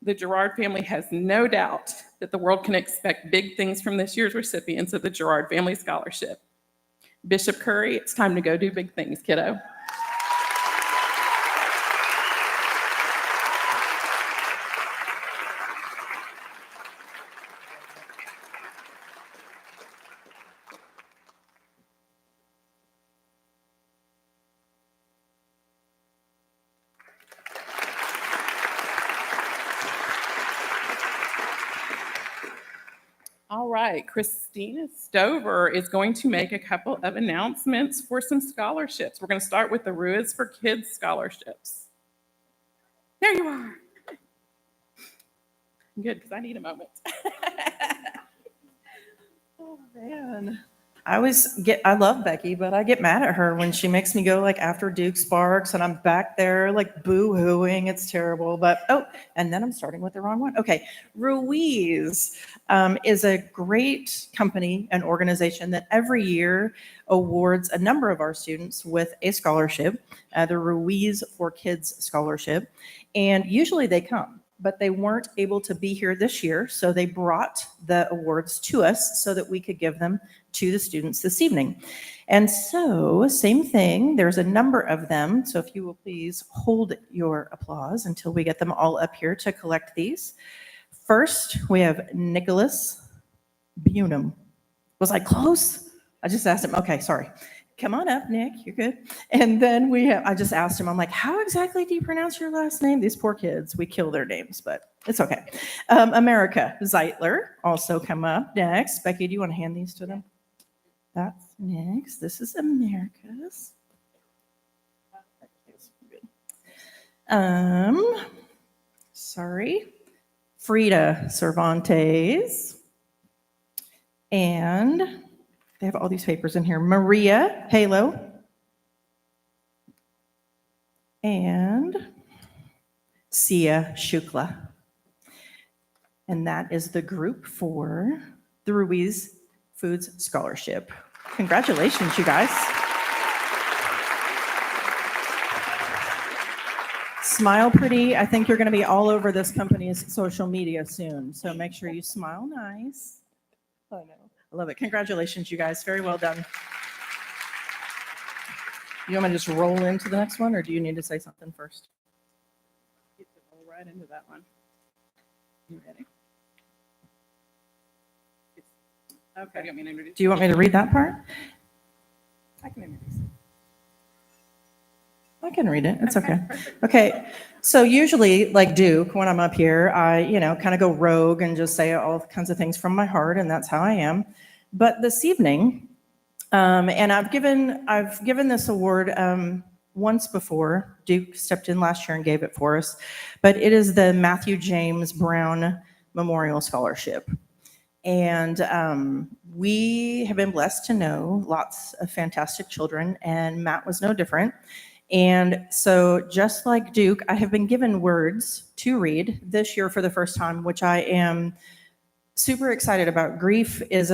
The Gerard family has no doubt that the world can expect big things from this year's recipients of the Gerard Family Scholarship. Bishop Curry, it's time to go do big things, kiddo. All right, Christina Stover is going to make a couple of announcements for some scholarships. We're going to start with the Ruiz for Kids scholarships. There you are. Good, because I need a moment. Oh, man. I love Becky, but I get mad at her when she makes me go like after Duke Sparks and I'm back there like boo-hooing. It's terrible. But, and then I'm starting with the wrong one. Okay. Ruiz is a great company and organization that every year awards a number of our students with a scholarship, the Ruiz for Kids Scholarship. And usually they come, but they weren't able to be here this year. So they brought the awards to us so that we could give them to the students this evening. And so same thing, there's a number of them. So if you will please hold your applause until we get them all up here to collect these. First, we have Nicholas Bunham. Was I close? I just asked him. Okay, sorry. Come on up, Nick. You're good. And then I just asked him, I'm like, how exactly do you pronounce your last name? These poor kids, we kill their names, but it's okay. America Zeitler also come up next. Becky, do you want to hand these to them? That's next. This is America's. Sorry. Frida Cervantes. And they have all these papers in here. Maria Halo. And Sia Shukla. And that is the group for the Ruiz Foods Scholarship. Congratulations, you guys. Smile pretty. I think you're going to be all over this company's social media soon. So make sure you smile nice. I know. I love it. Congratulations, you guys. Very well done. You want me to just roll into the next one, or do you need to say something first? You can roll right into that one. You ready? Okay. You want me to introduce? Do you want me to read that part? I can introduce it. I can read it. It's okay. Perfect. Okay. So usually, like Duke, when I'm up here, I, kind of go rogue and just say all kinds of things from my heart, and that's how I am. But this evening, and I've given this award once before. Duke stepped in last year and gave it for us, but it is the Matthew James Brown Memorial Scholarship. And we have been blessed to know lots of fantastic children, and Matt was no different. And so just like Duke, I have been given words to read this year for the first time, which I am super excited about. Grief is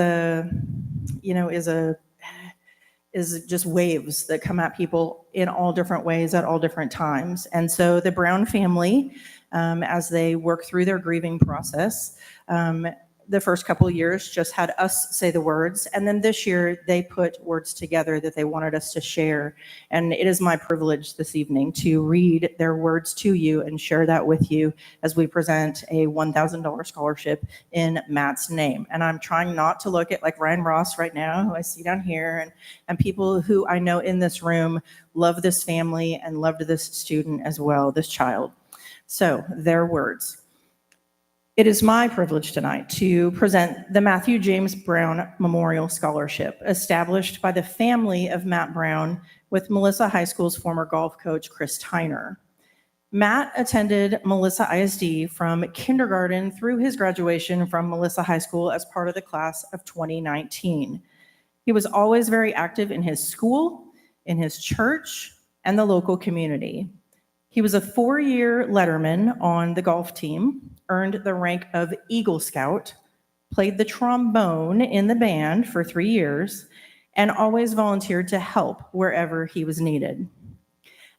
just waves that come at people in all different ways at all different times. And so the Brown family, as they work through their grieving process, the first couple of years just had us say the words. And then this year they put words together that they wanted us to share. And it is my privilege this evening to read their words to you and share that with you as we present a $1,000 scholarship in Matt's name. And I'm trying not to look at like Ryan Ross right now, who I see down here, and people who I know in this room love this family and loved this student as well, this child. So their words. It is my privilege tonight to present the Matthew James Brown Memorial Scholarship, established by the family of Matt Brown with Melissa High School's former golf coach, Chris Tyner. Matt attended Melissa ISD from kindergarten through his graduation from Melissa High School as part of the class of 2019. He was always very active in his school, in his church, and the local community. He was a 4-year letterman on the golf team, earned the rank of Eagle Scout, played the trombone in the band for 3 years, and always volunteered to help wherever he was needed.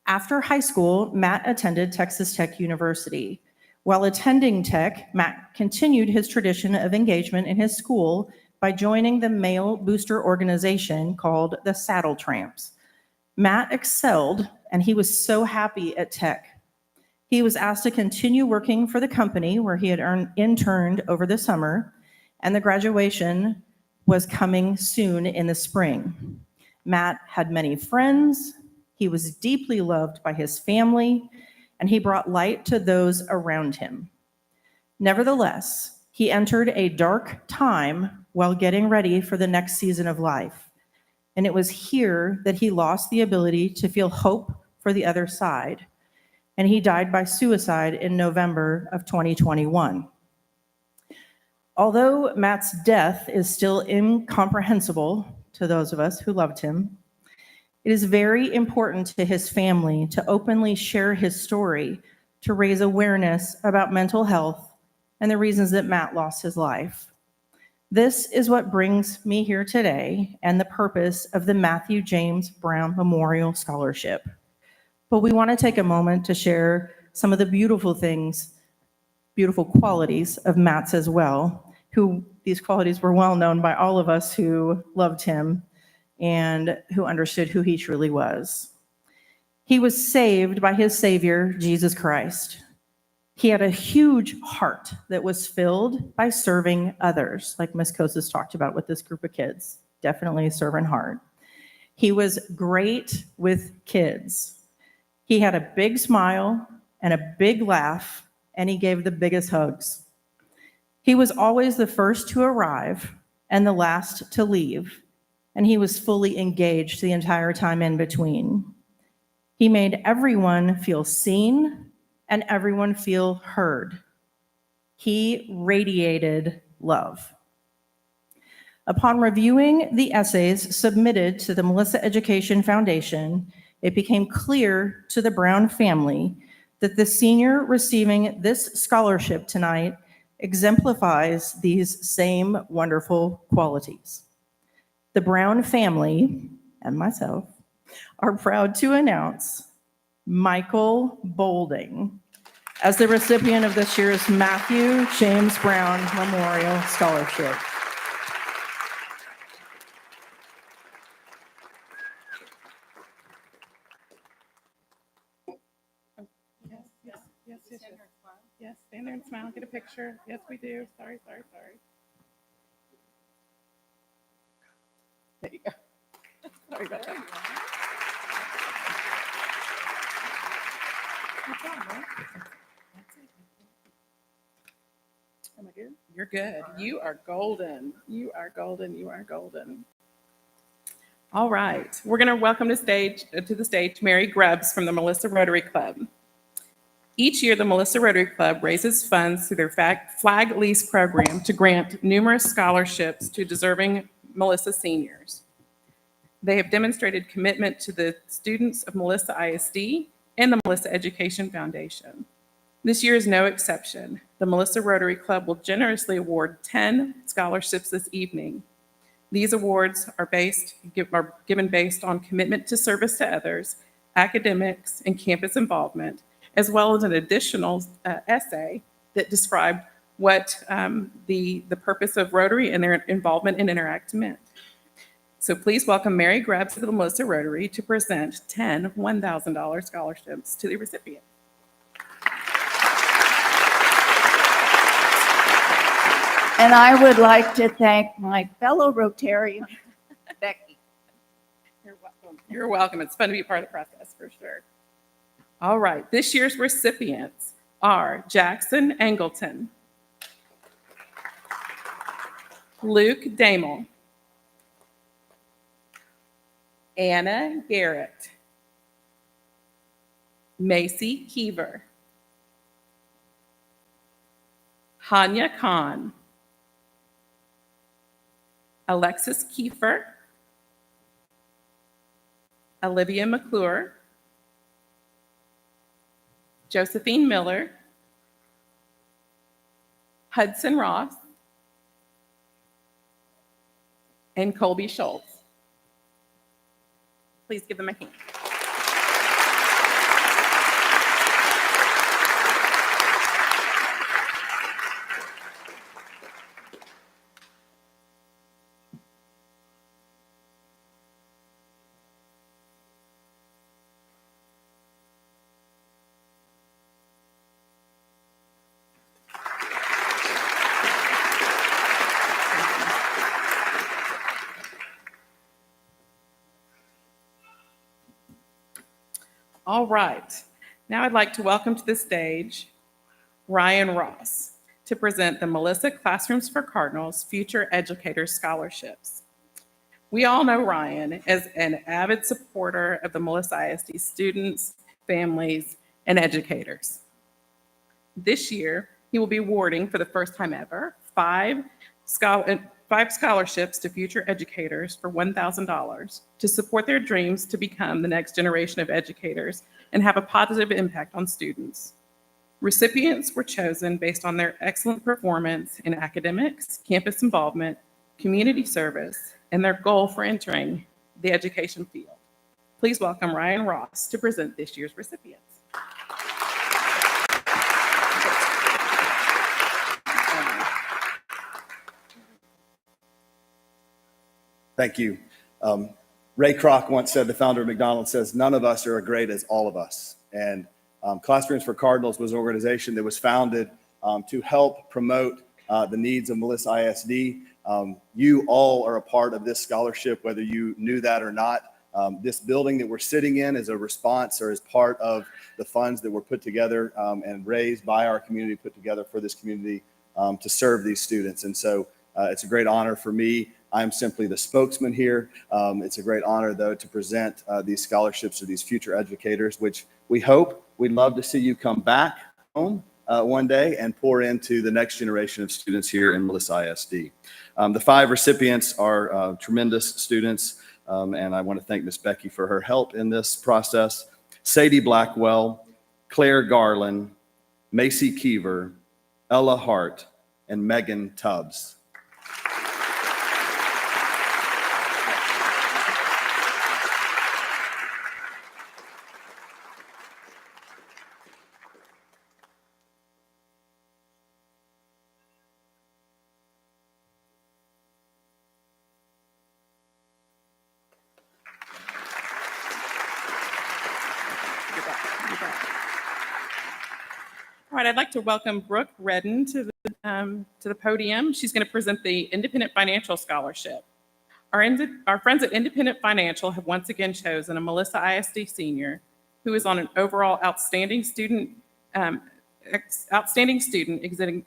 After high school, Matt attended Texas Tech University. While attending Tech, Matt continued his tradition of engagement in his school by joining the male booster organization called the Saddle Tramps. Matt excelled, and he was so happy at Tech. He was asked to continue working for the company where he had interned over the summer, and the graduation was coming soon in the spring. Matt had many friends, he was deeply loved by his family, and he brought light to those around him. Nevertheless, he entered a dark time while getting ready for the next season of life. And it was here that he lost the ability to feel hope for the other side. And he died by suicide in November of 2021. Although Matt's death is still incomprehensible to those of us who loved him, it is very important to his family to openly share his story to raise awareness about mental health and the reasons that Matt lost his life. This is what brings me here today and the purpose of the Matthew James Brown Memorial Scholarship. But we want to take a moment to share some of the beautiful things, beautiful qualities of Matt's as well, who these qualities were well known by all of us who loved him and who understood who he truly was. He was saved by his Savior, Jesus Christ. He had a huge heart that was filled by serving others, like Ms. Kosas talked about with this group of kids. Definitely a servant heart. He was great with kids. He had a big smile and a big laugh, and he gave the biggest hugs. He was always the first to arrive and the last to leave, and he was fully engaged the entire time in between. He made everyone feel seen and everyone feel heard. He radiated love. Upon reviewing the essays submitted to the Melissa Education Foundation, it became clear to the Brown family that the senior receiving this scholarship tonight exemplifies these same wonderful qualities. The Brown family and myself are proud to announce Michael Bolding as the recipient of this year's Matthew James Brown Memorial Scholarship. Yes, stand there and smile, get a picture. Yes, we do. Sorry. There you go. Sorry about that. Am I good? You're good. You are golden. You are golden. All right. We're going to welcome to the stage Mary Grubbs from the Melissa Rotary Club. Each year, the Melissa Rotary Club raises funds through their flag lease program to grant numerous scholarships to deserving Melissa seniors. They have demonstrated commitment to the students of Melissa ISD and the Melissa Education Foundation. This year is no exception. The Melissa Rotary Club will generously award 10 scholarships this evening. These awards are given based on commitment to service to others, academics, and campus involvement, as well as an additional essay that described what the purpose of Rotary and their involvement in Interact meant. So please welcome Mary Grubbs of the Melissa Rotary to present 10 $1,000 scholarships to the recipient. And I would like to thank my fellow Rotarian, Becky. You're welcome. You're welcome. It's fun to be a part of the process for sure. All right, this year's recipients are Jackson Angleton, Luke Damel, Anna Garrett, Macy Keever, Hanya Khan, Alexis Kiefer, Olivia McClure, Josephine Miller, Hudson Ross, and Colby Schultz. Please give them a hand. All right, now I'd like to welcome to the stage Ryan Ross to present the Melissa Classrooms for Cardinals Future Educators Scholarships. We all know Ryan as an avid supporter of the Melissa ISD students, families, and educators. This year, he will be awarding, for the first time ever, five scholarships to future educators for $1,000 to support their dreams to become the next generation of educators and have a positive impact on students. Recipients were chosen based on their excellent performance in academics, campus involvement, community service, and their goal for entering the education field. Please welcome Ryan Ross to present this year's recipients. Thank you. Ray Kroc once said, the founder of McDonald's says, none of us are as great as all of us. And Classrooms for Cardinals was an organization that was founded to help promote the needs of Melissa ISD. You all are a part of this scholarship, whether you knew that or not. This building that we're sitting in is a response or is part of the funds that were put together and raised by our community, put together for this community to serve these students. And so it's a great honor for me. I'm simply the spokesman here. It's a great honor, though, to present these scholarships to these future educators, which we'd love to see you come back home one day and pour into the next generation of students here in Melissa ISD. The five recipients are tremendous students, and I want to thank Miss Becky for her help in this process. Sadie Blackwell, Claire Garland, Macy Keever, Ella Hart, and Megan Tubbs. All right, I'd like to welcome Brooke Redden to the podium. She's going to present the Independent Financial Scholarship. Our friends at Independent Financial have once again chosen a Melissa ISD senior who is on an overall outstanding student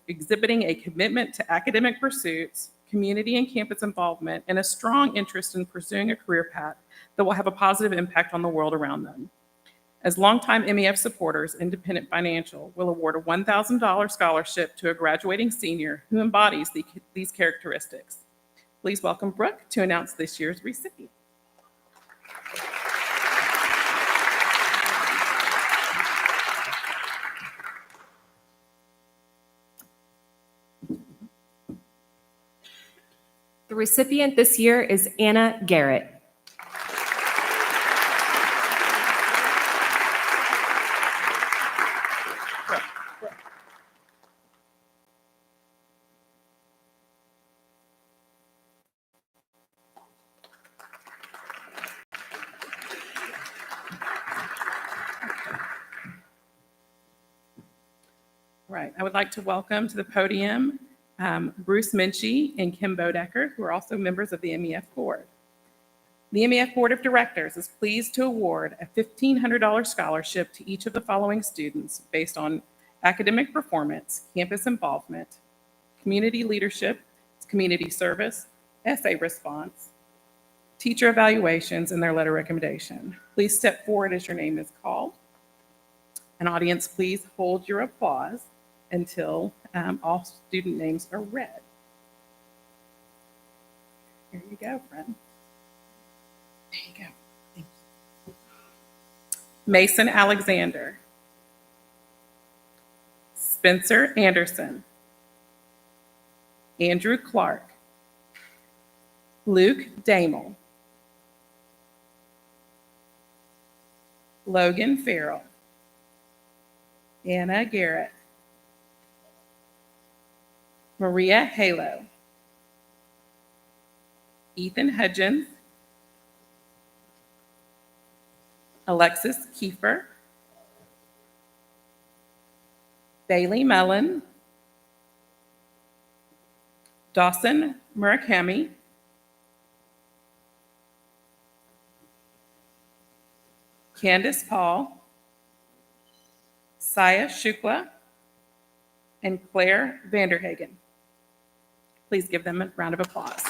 exhibiting a commitment to academic pursuits, community and campus involvement, and a strong interest in pursuing a career path that will have a positive impact on the world around them. As longtime MEF supporters, Independent Financial will award a $1,000 scholarship to a graduating senior who embodies these characteristics. Please welcome Brooke to announce this year's recipient. The recipient this year is Anna Garrett. Right, I would like to welcome to the podium Bruce Minchie and Kim Bodecker, who are also members of the MEF board. The MEF Board of Directors is pleased to award a $1,500 scholarship to each of the following students based on academic performance, campus involvement, community leadership, community service, essay response, teacher evaluations, and their letter recommendation. Please step forward as your name is called. An audience, please hold your applause until all student names are read. Here you go, friend. There you go. Thank you. Mason Alexander. Spencer Anderson. Andrew Clark. Luke Damel. Logan Farrell. Anna Garrett. Maria Halo. Ethan Hudgens. Alexis Kiefer. Bailey Mellon. Dawson Murakami. Candace Paul. Saya Shukla. And Claire Vanderhagen. Please give them a round of applause.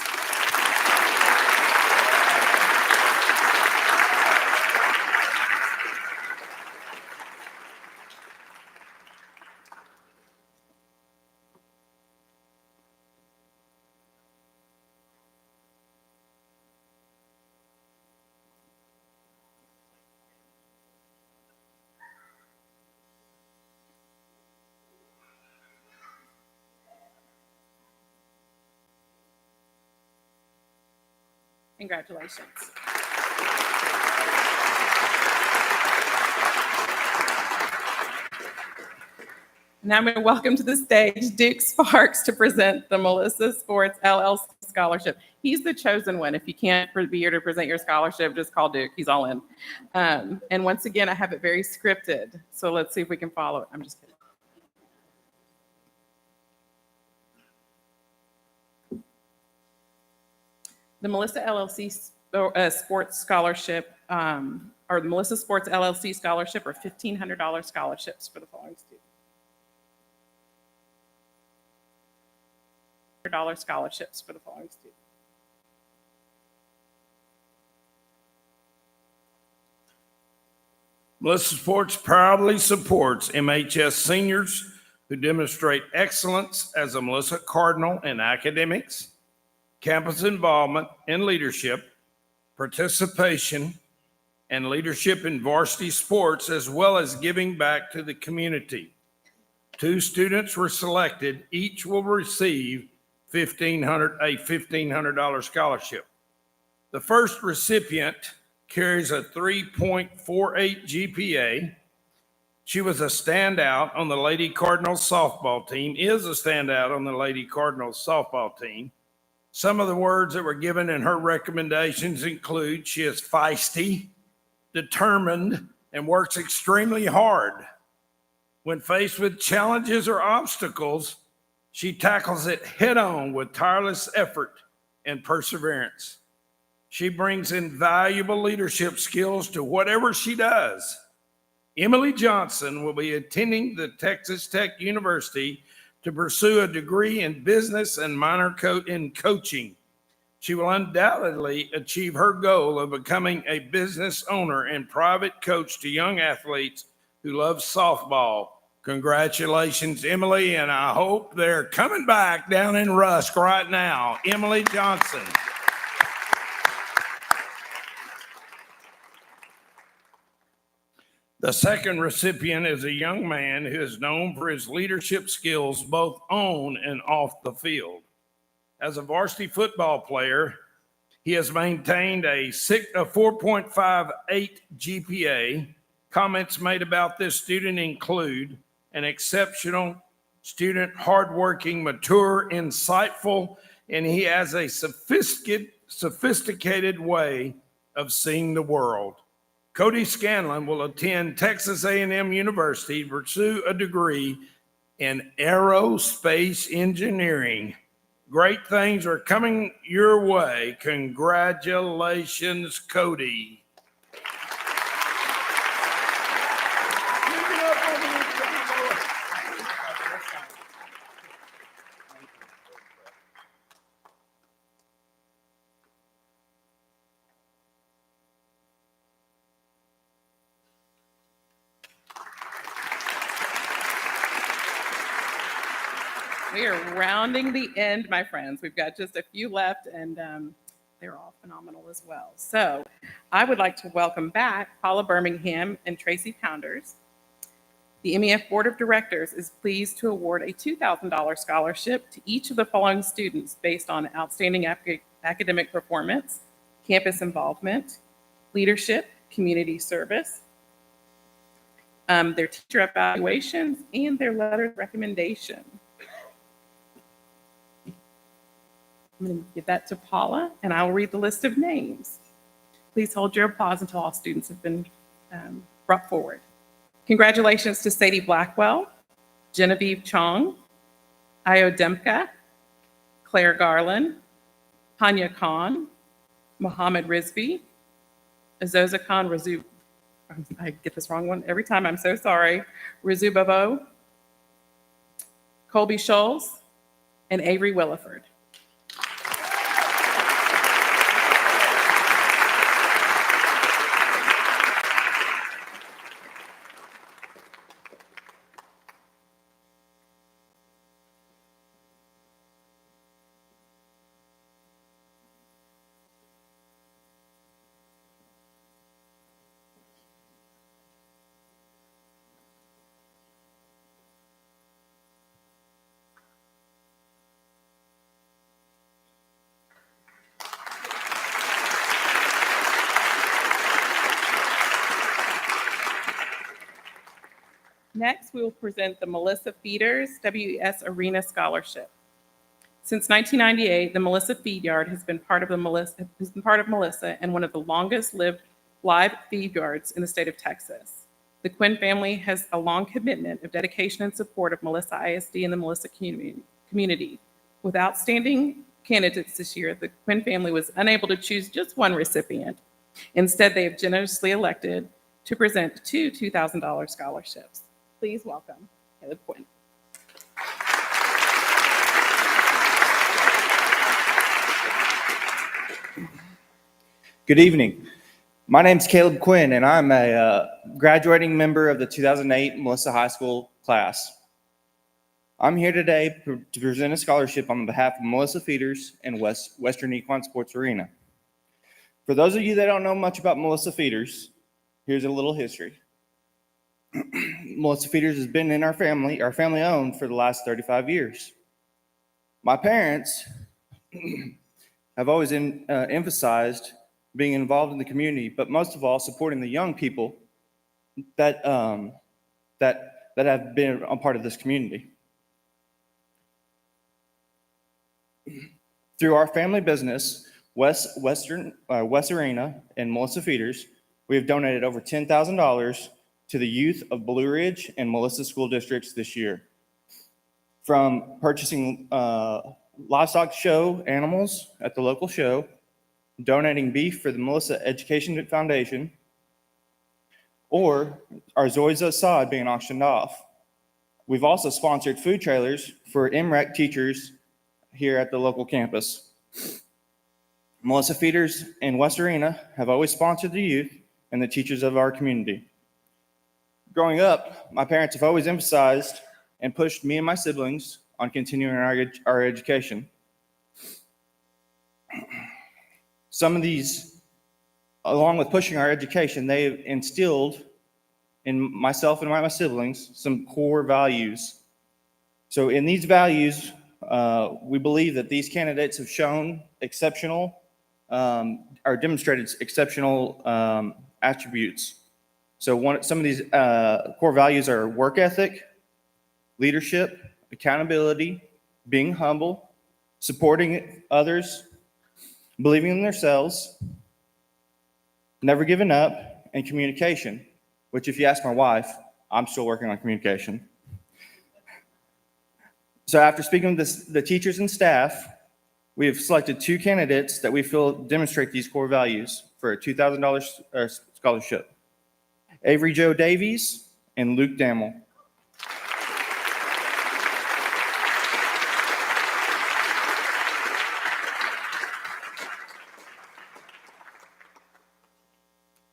Congratulations. Now I'm going to welcome to the stage Duke Sparks to present the Melissa Sports LLC Scholarship. He's the chosen one. If you can't be here to present your scholarship, just call Duke. He's all in. And once again, I have it very scripted. So let's see if we can follow it. I'm just kidding. The Melissa LLC Sports Scholarship, or the Melissa Sports LLC Scholarship, are $1,500 scholarships for the following students. $100 scholarships for the following students. Melissa Sports proudly supports MHS seniors who demonstrate excellence as a Melissa Cardinal in academics, campus involvement and leadership, participation, and leadership in varsity sports, as well as giving back to the community. 2 students were selected. Each will receive a $1,500 scholarship. The first recipient carries a 3.48 GPA. She was a standout on the Lady Cardinals softball team, is a standout on the Lady Cardinals softball team. Some of the words that were given in her recommendations include she is feisty, determined, and works extremely hard. When faced with challenges or obstacles, she tackles it head on with tireless effort and perseverance. She brings invaluable leadership skills to whatever she does. Emily Johnson will be attending the Texas Tech University to pursue a degree in business and minor in coaching. She will undoubtedly achieve her goal of becoming a business owner and private coach to young athletes who love softball. Congratulations, Emily, and I hope they're coming back down in Rusk right now. Emily Johnson. The second recipient is a young man who is known for his leadership skills both on and off the field. As a varsity football player, he has maintained a 4.58 GPA. Comments made about this student include an exceptional student, hardworking, mature, insightful, and he has a sophisticated way of seeing the world. Cody Scanlon will attend Texas A&M University to pursue a degree in aerospace engineering. Great things are coming your way. Congratulations, Cody. We are rounding the end, my friends. We've got just a few left, and they're all phenomenal as well. So I would like to welcome back Paula Birmingham and Tracy Pounders. The MEF Board of Directors is pleased to award a $2,000 scholarship to each of the following students based on outstanding academic performance, campus involvement, leadership, community service, their teacher evaluations, and their letter of recommendation. I'm going to give that to Paula, and I'll read the list of names. Please hold your applause until all students have been brought forward. Congratulations to Sadie Blackwell, Genevieve Chong, Io Demka, Claire Garland, Hanya Khan, Mohammed Rizvi, Azoza Khan Razu, I get this wrong one every time, I'm so sorry, Rizubavo, Colby Scholes, and Avery Williford. Next, we will present the Melissa Feeders WES Arena Scholarship. Since 1998, the Melissa Feed Yard has been part of Melissa and one of the longest-lived live feed yards in the state of Texas. The Quinn family has a long commitment of dedication and support of Melissa ISD and the Melissa community. With outstanding candidates this year, the Quinn family was unable to choose just one recipient. Instead, they have generously elected to present two $2,000 scholarships. Please welcome Caleb Quinn. Good evening. My name's Caleb Quinn, and I'm a graduating member of the 2008 Melissa High School class. I'm here today to present a scholarship on behalf of Melissa Feeders and Western Equine Sports Arena. For those of you that don't know much about Melissa Feeders, here's a little history. Melissa Feeders has been in our family owned for the last 35 years. My parents have always emphasized being involved in the community, but most of all, supporting the young people that have been a part of this community. Through our family business, West Arena and Melissa Feeders, we have donated over $10,000 to the youth of Blue Ridge and Melissa school districts this year. From purchasing livestock show animals at the local show, donating beef for the Melissa Education Foundation, or our Zoyza sod being auctioned off. We've also sponsored food trailers for MREC teachers here at the local campus. Melissa Feeders and West Arena have always sponsored the youth and the teachers of our community. Growing up, my parents have always emphasized and pushed me and my siblings on continuing our education. Some of these, along with pushing our education, they have instilled in myself and my siblings some core values. So in these values, we believe that these candidates have shown exceptional, or demonstrated exceptional attributes. So some of these core values are work ethic, leadership, accountability, being humble, supporting others, believing in themselves, never giving up, and communication, which if you ask my wife, I'm still working on communication. So after speaking with the teachers and staff, we have selected 2 candidates that we feel demonstrate these core values for a $2,000 scholarship. Avery Joe Davies and Luke Dammel.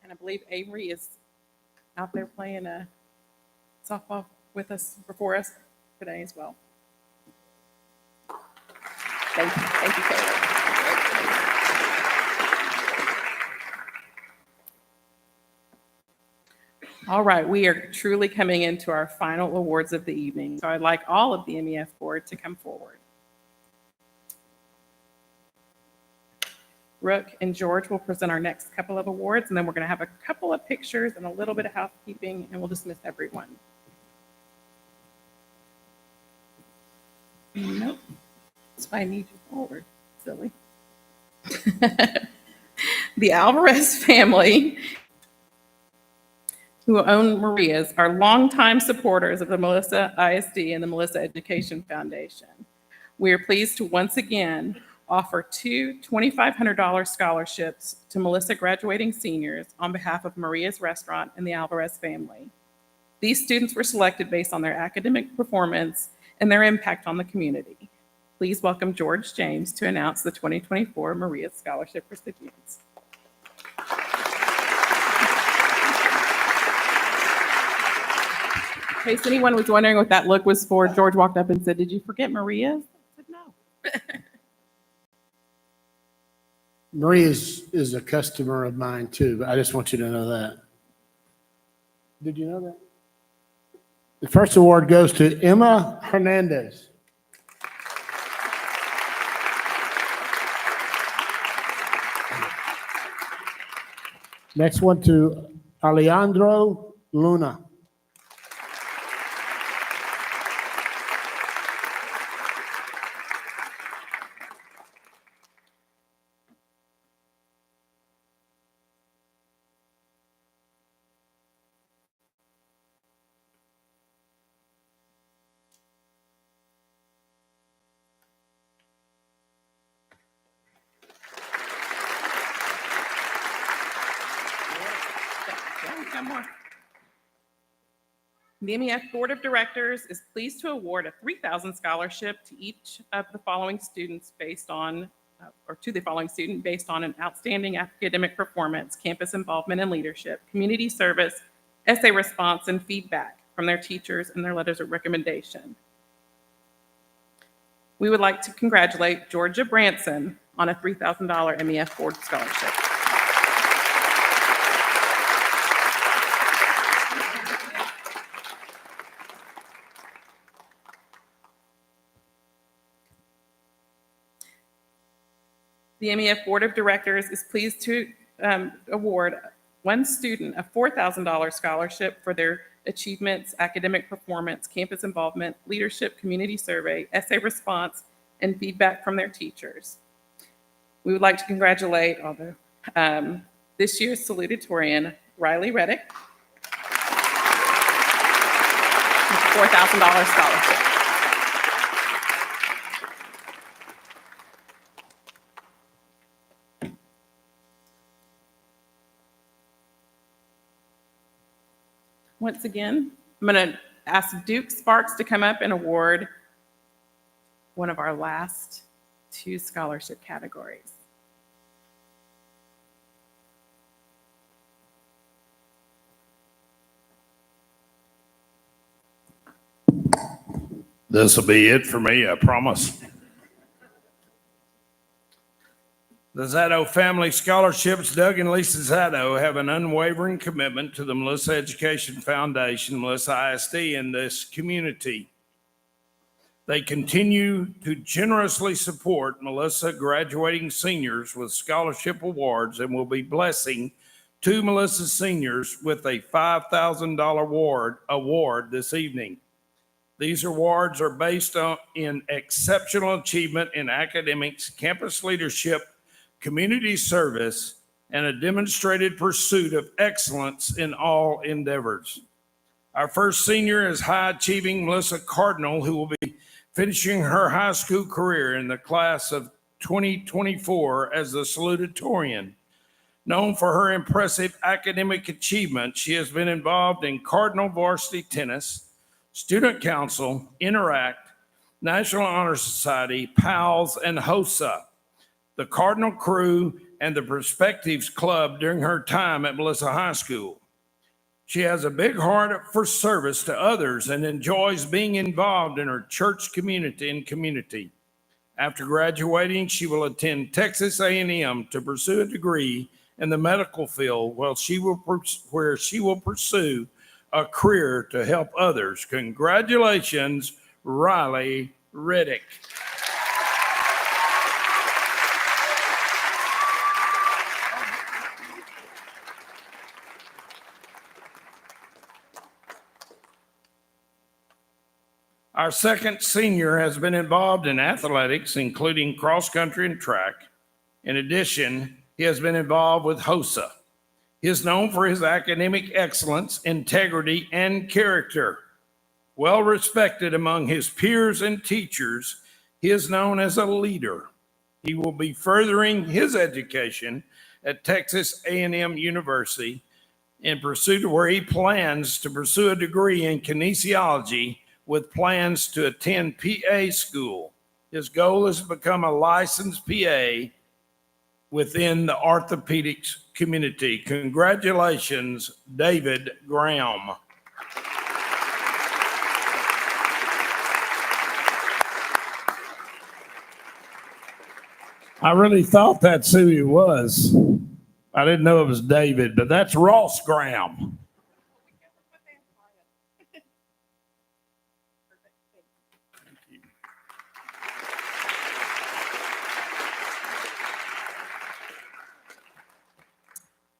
And I believe Avery is out there playing softball with us, before us today as well. Thank you, Caleb. All right, we are truly coming into our final awards of the evening. So I'd like all of the MEF board to come forward. Brooke and George will present our next couple of awards, and then we're going to have a couple of pictures and a little bit of housekeeping, and we'll dismiss everyone. Nope. That's why I need you forward, silly. The Alvarez family, who own Maria's, are longtime supporters of the Melissa ISD and the Melissa Education Foundation. We are pleased to once again offer 2 $2,500 scholarships to Melissa graduating seniors on behalf of Maria's Restaurant and the Alvarez family. These students were selected based on their academic performance and their impact on the community. Please welcome George James to announce the 2024 Maria's Scholarship recipients. In case anyone was wondering what that look was for, George walked up and said, "Did you forget Maria's?" I said, "No." Maria is a customer of mine too, but I just want you to know that. Did you know that? The first award goes to Emma Hernandez. Next one to Alejandro Luna. The MEF Board of Directors is pleased to award a $3,000 scholarship to each of the following students based on, or to the following student based on an outstanding academic performance, campus involvement and leadership, community service, essay response, and feedback from their teachers and their letters of recommendation. We would like to congratulate Georgia Branson on a $3,000 MEF Board Scholarship. The MEF Board of Directors is pleased to award one student a $4,000 scholarship for their achievements, academic performance, campus involvement, leadership, community survey, essay response, and feedback from their teachers. We would like to congratulate this year's salutatorian, Riley Reddick. $4,000 scholarship. Once again, I'm going to ask Duke Sparks to come up and award one of our last two scholarship categories. This will be it for me, I promise. The Zato Family Scholarships, Doug and Lisa Zato have an unwavering commitment to the Melissa Education Foundation, Melissa ISD, and this community. They continue to generously support Melissa graduating seniors with scholarship awards and will be blessing two Melissa seniors with a $5,000 award this evening. These awards are based in exceptional achievement in academics, campus leadership, community service, and a demonstrated pursuit of excellence in all endeavors. Our first senior is high-achieving Melissa Cardinal, who will be finishing her high school career in the class of 2024 as the salutatorian. Known for her impressive academic achievement, she has been involved in Cardinal varsity tennis, student council, Interact, National Honor Society, PALS, and HOSA, the Cardinal Crew, and the Perspectives Club during her time at Melissa High School. She has a big heart for service to others and enjoys being involved in her church community. After graduating, she will attend Texas A&M to pursue a degree in the medical field, where she will pursue a career to help others. Congratulations, Riley Riddick. Our second senior has been involved in athletics, including cross country and track. In addition, he has been involved with HOSA. He is known for his academic excellence, integrity, and character. Well respected among his peers and teachers, he is known as a leader. He will be furthering his education at Texas A&M University in pursuit of where he plans to pursue a degree in kinesiology with plans to attend PA school. His goal is to become a licensed PA within the orthopedics community. Congratulations, David Graham. I really thought that's who he was. I didn't know it was David, but that's Ross Graham.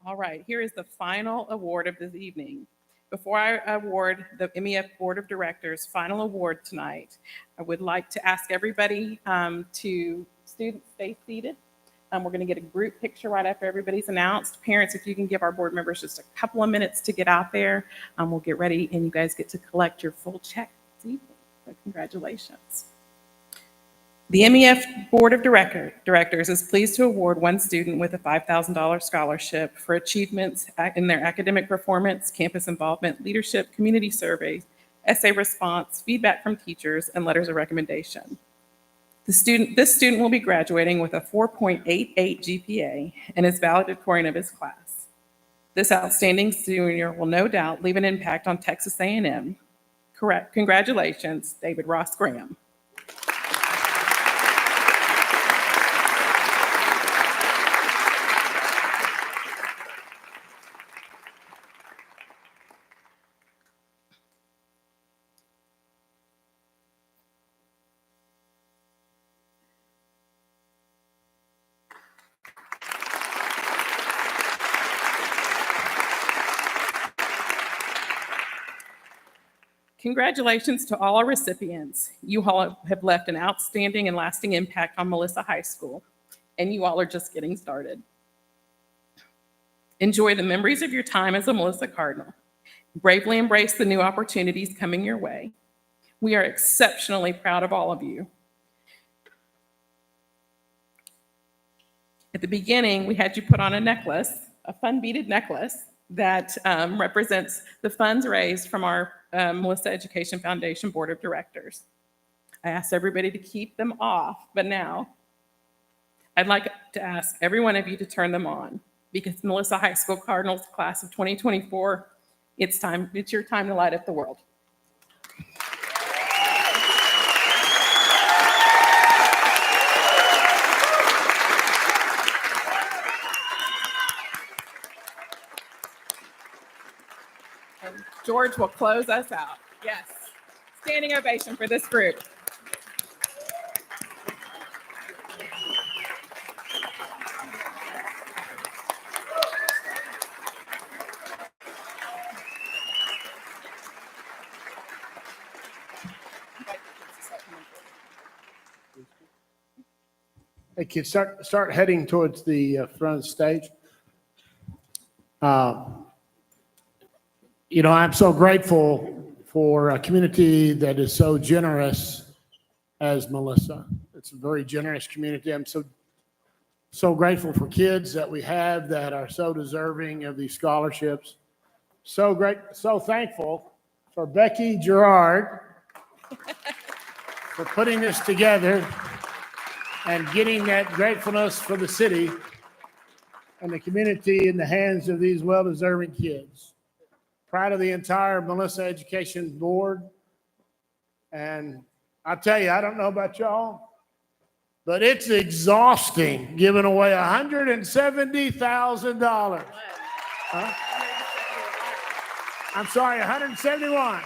All right, here is the final award of this evening. Before I award the MEF Board of Directors' final award tonight, I would like to ask everybody to students stay seated. We're going to get a group picture right after everybody's announced. Parents, if you can give our board members just a couple of minutes to get out there, we'll get ready and you guys get to collect your full check this evening. So congratulations. The MEF Board of Directors is pleased to award one student with a $5,000 scholarship for achievements in their academic performance, campus involvement, leadership, community surveys, essay response, feedback from teachers, and letters of recommendation. This student will be graduating with a 4.88 GPA and is valedictorian of his class. This outstanding senior will no doubt leave an impact on Texas A&M. Correct. Congratulations, David Ross Graham. Congratulations to all our recipients. You all have left an outstanding and lasting impact on Melissa High School, and you all are just getting started. Enjoy the memories of your time as a Melissa Cardinal. Bravely embrace the new opportunities coming your way. We are exceptionally proud of all of you. At the beginning, we had you put on a necklace, a fun beaded necklace that represents the funds raised from our Melissa Education Foundation Board of Directors. I asked everybody to keep them off, but now I'd like to ask every one of you to turn them on, because Melissa High School Cardinals class of 2024, it's your time to light up the world. And George will close us out. Yes. Standing ovation for this group. Hey, kids, start heading towards the front of the stage. You know, I'm so grateful for a community that is so generous as Melissa. It's a very generous community. I'm so grateful for kids that we have that are so deserving of these scholarships. So thankful for Becky Gerard for putting this together and getting that gratefulness for the city and the community in the hands of these well-deserving kids. Proud of the entire Melissa Education Board. And I tell you, I don't know about y'all, but it's exhausting giving away $170,000. Huh? I'm sorry, 171.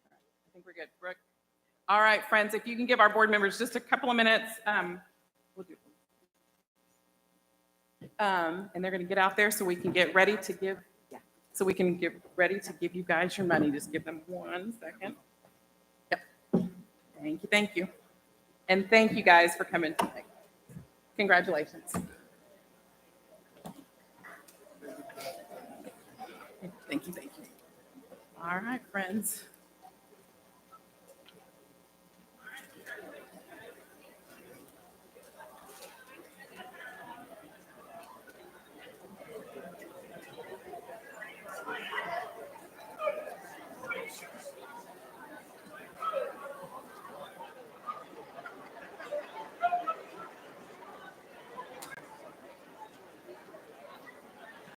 I think we're good. Brooke. All right, friends, if you can give our board members just a couple of minutes, we'll do. And they're going to get out there so we can get ready to give. Yeah. So we can get ready to give you guys your money. Just give them 1 second. Yep. Thank you. And thank you guys for coming today. Congratulations. Thank you. All right, friends.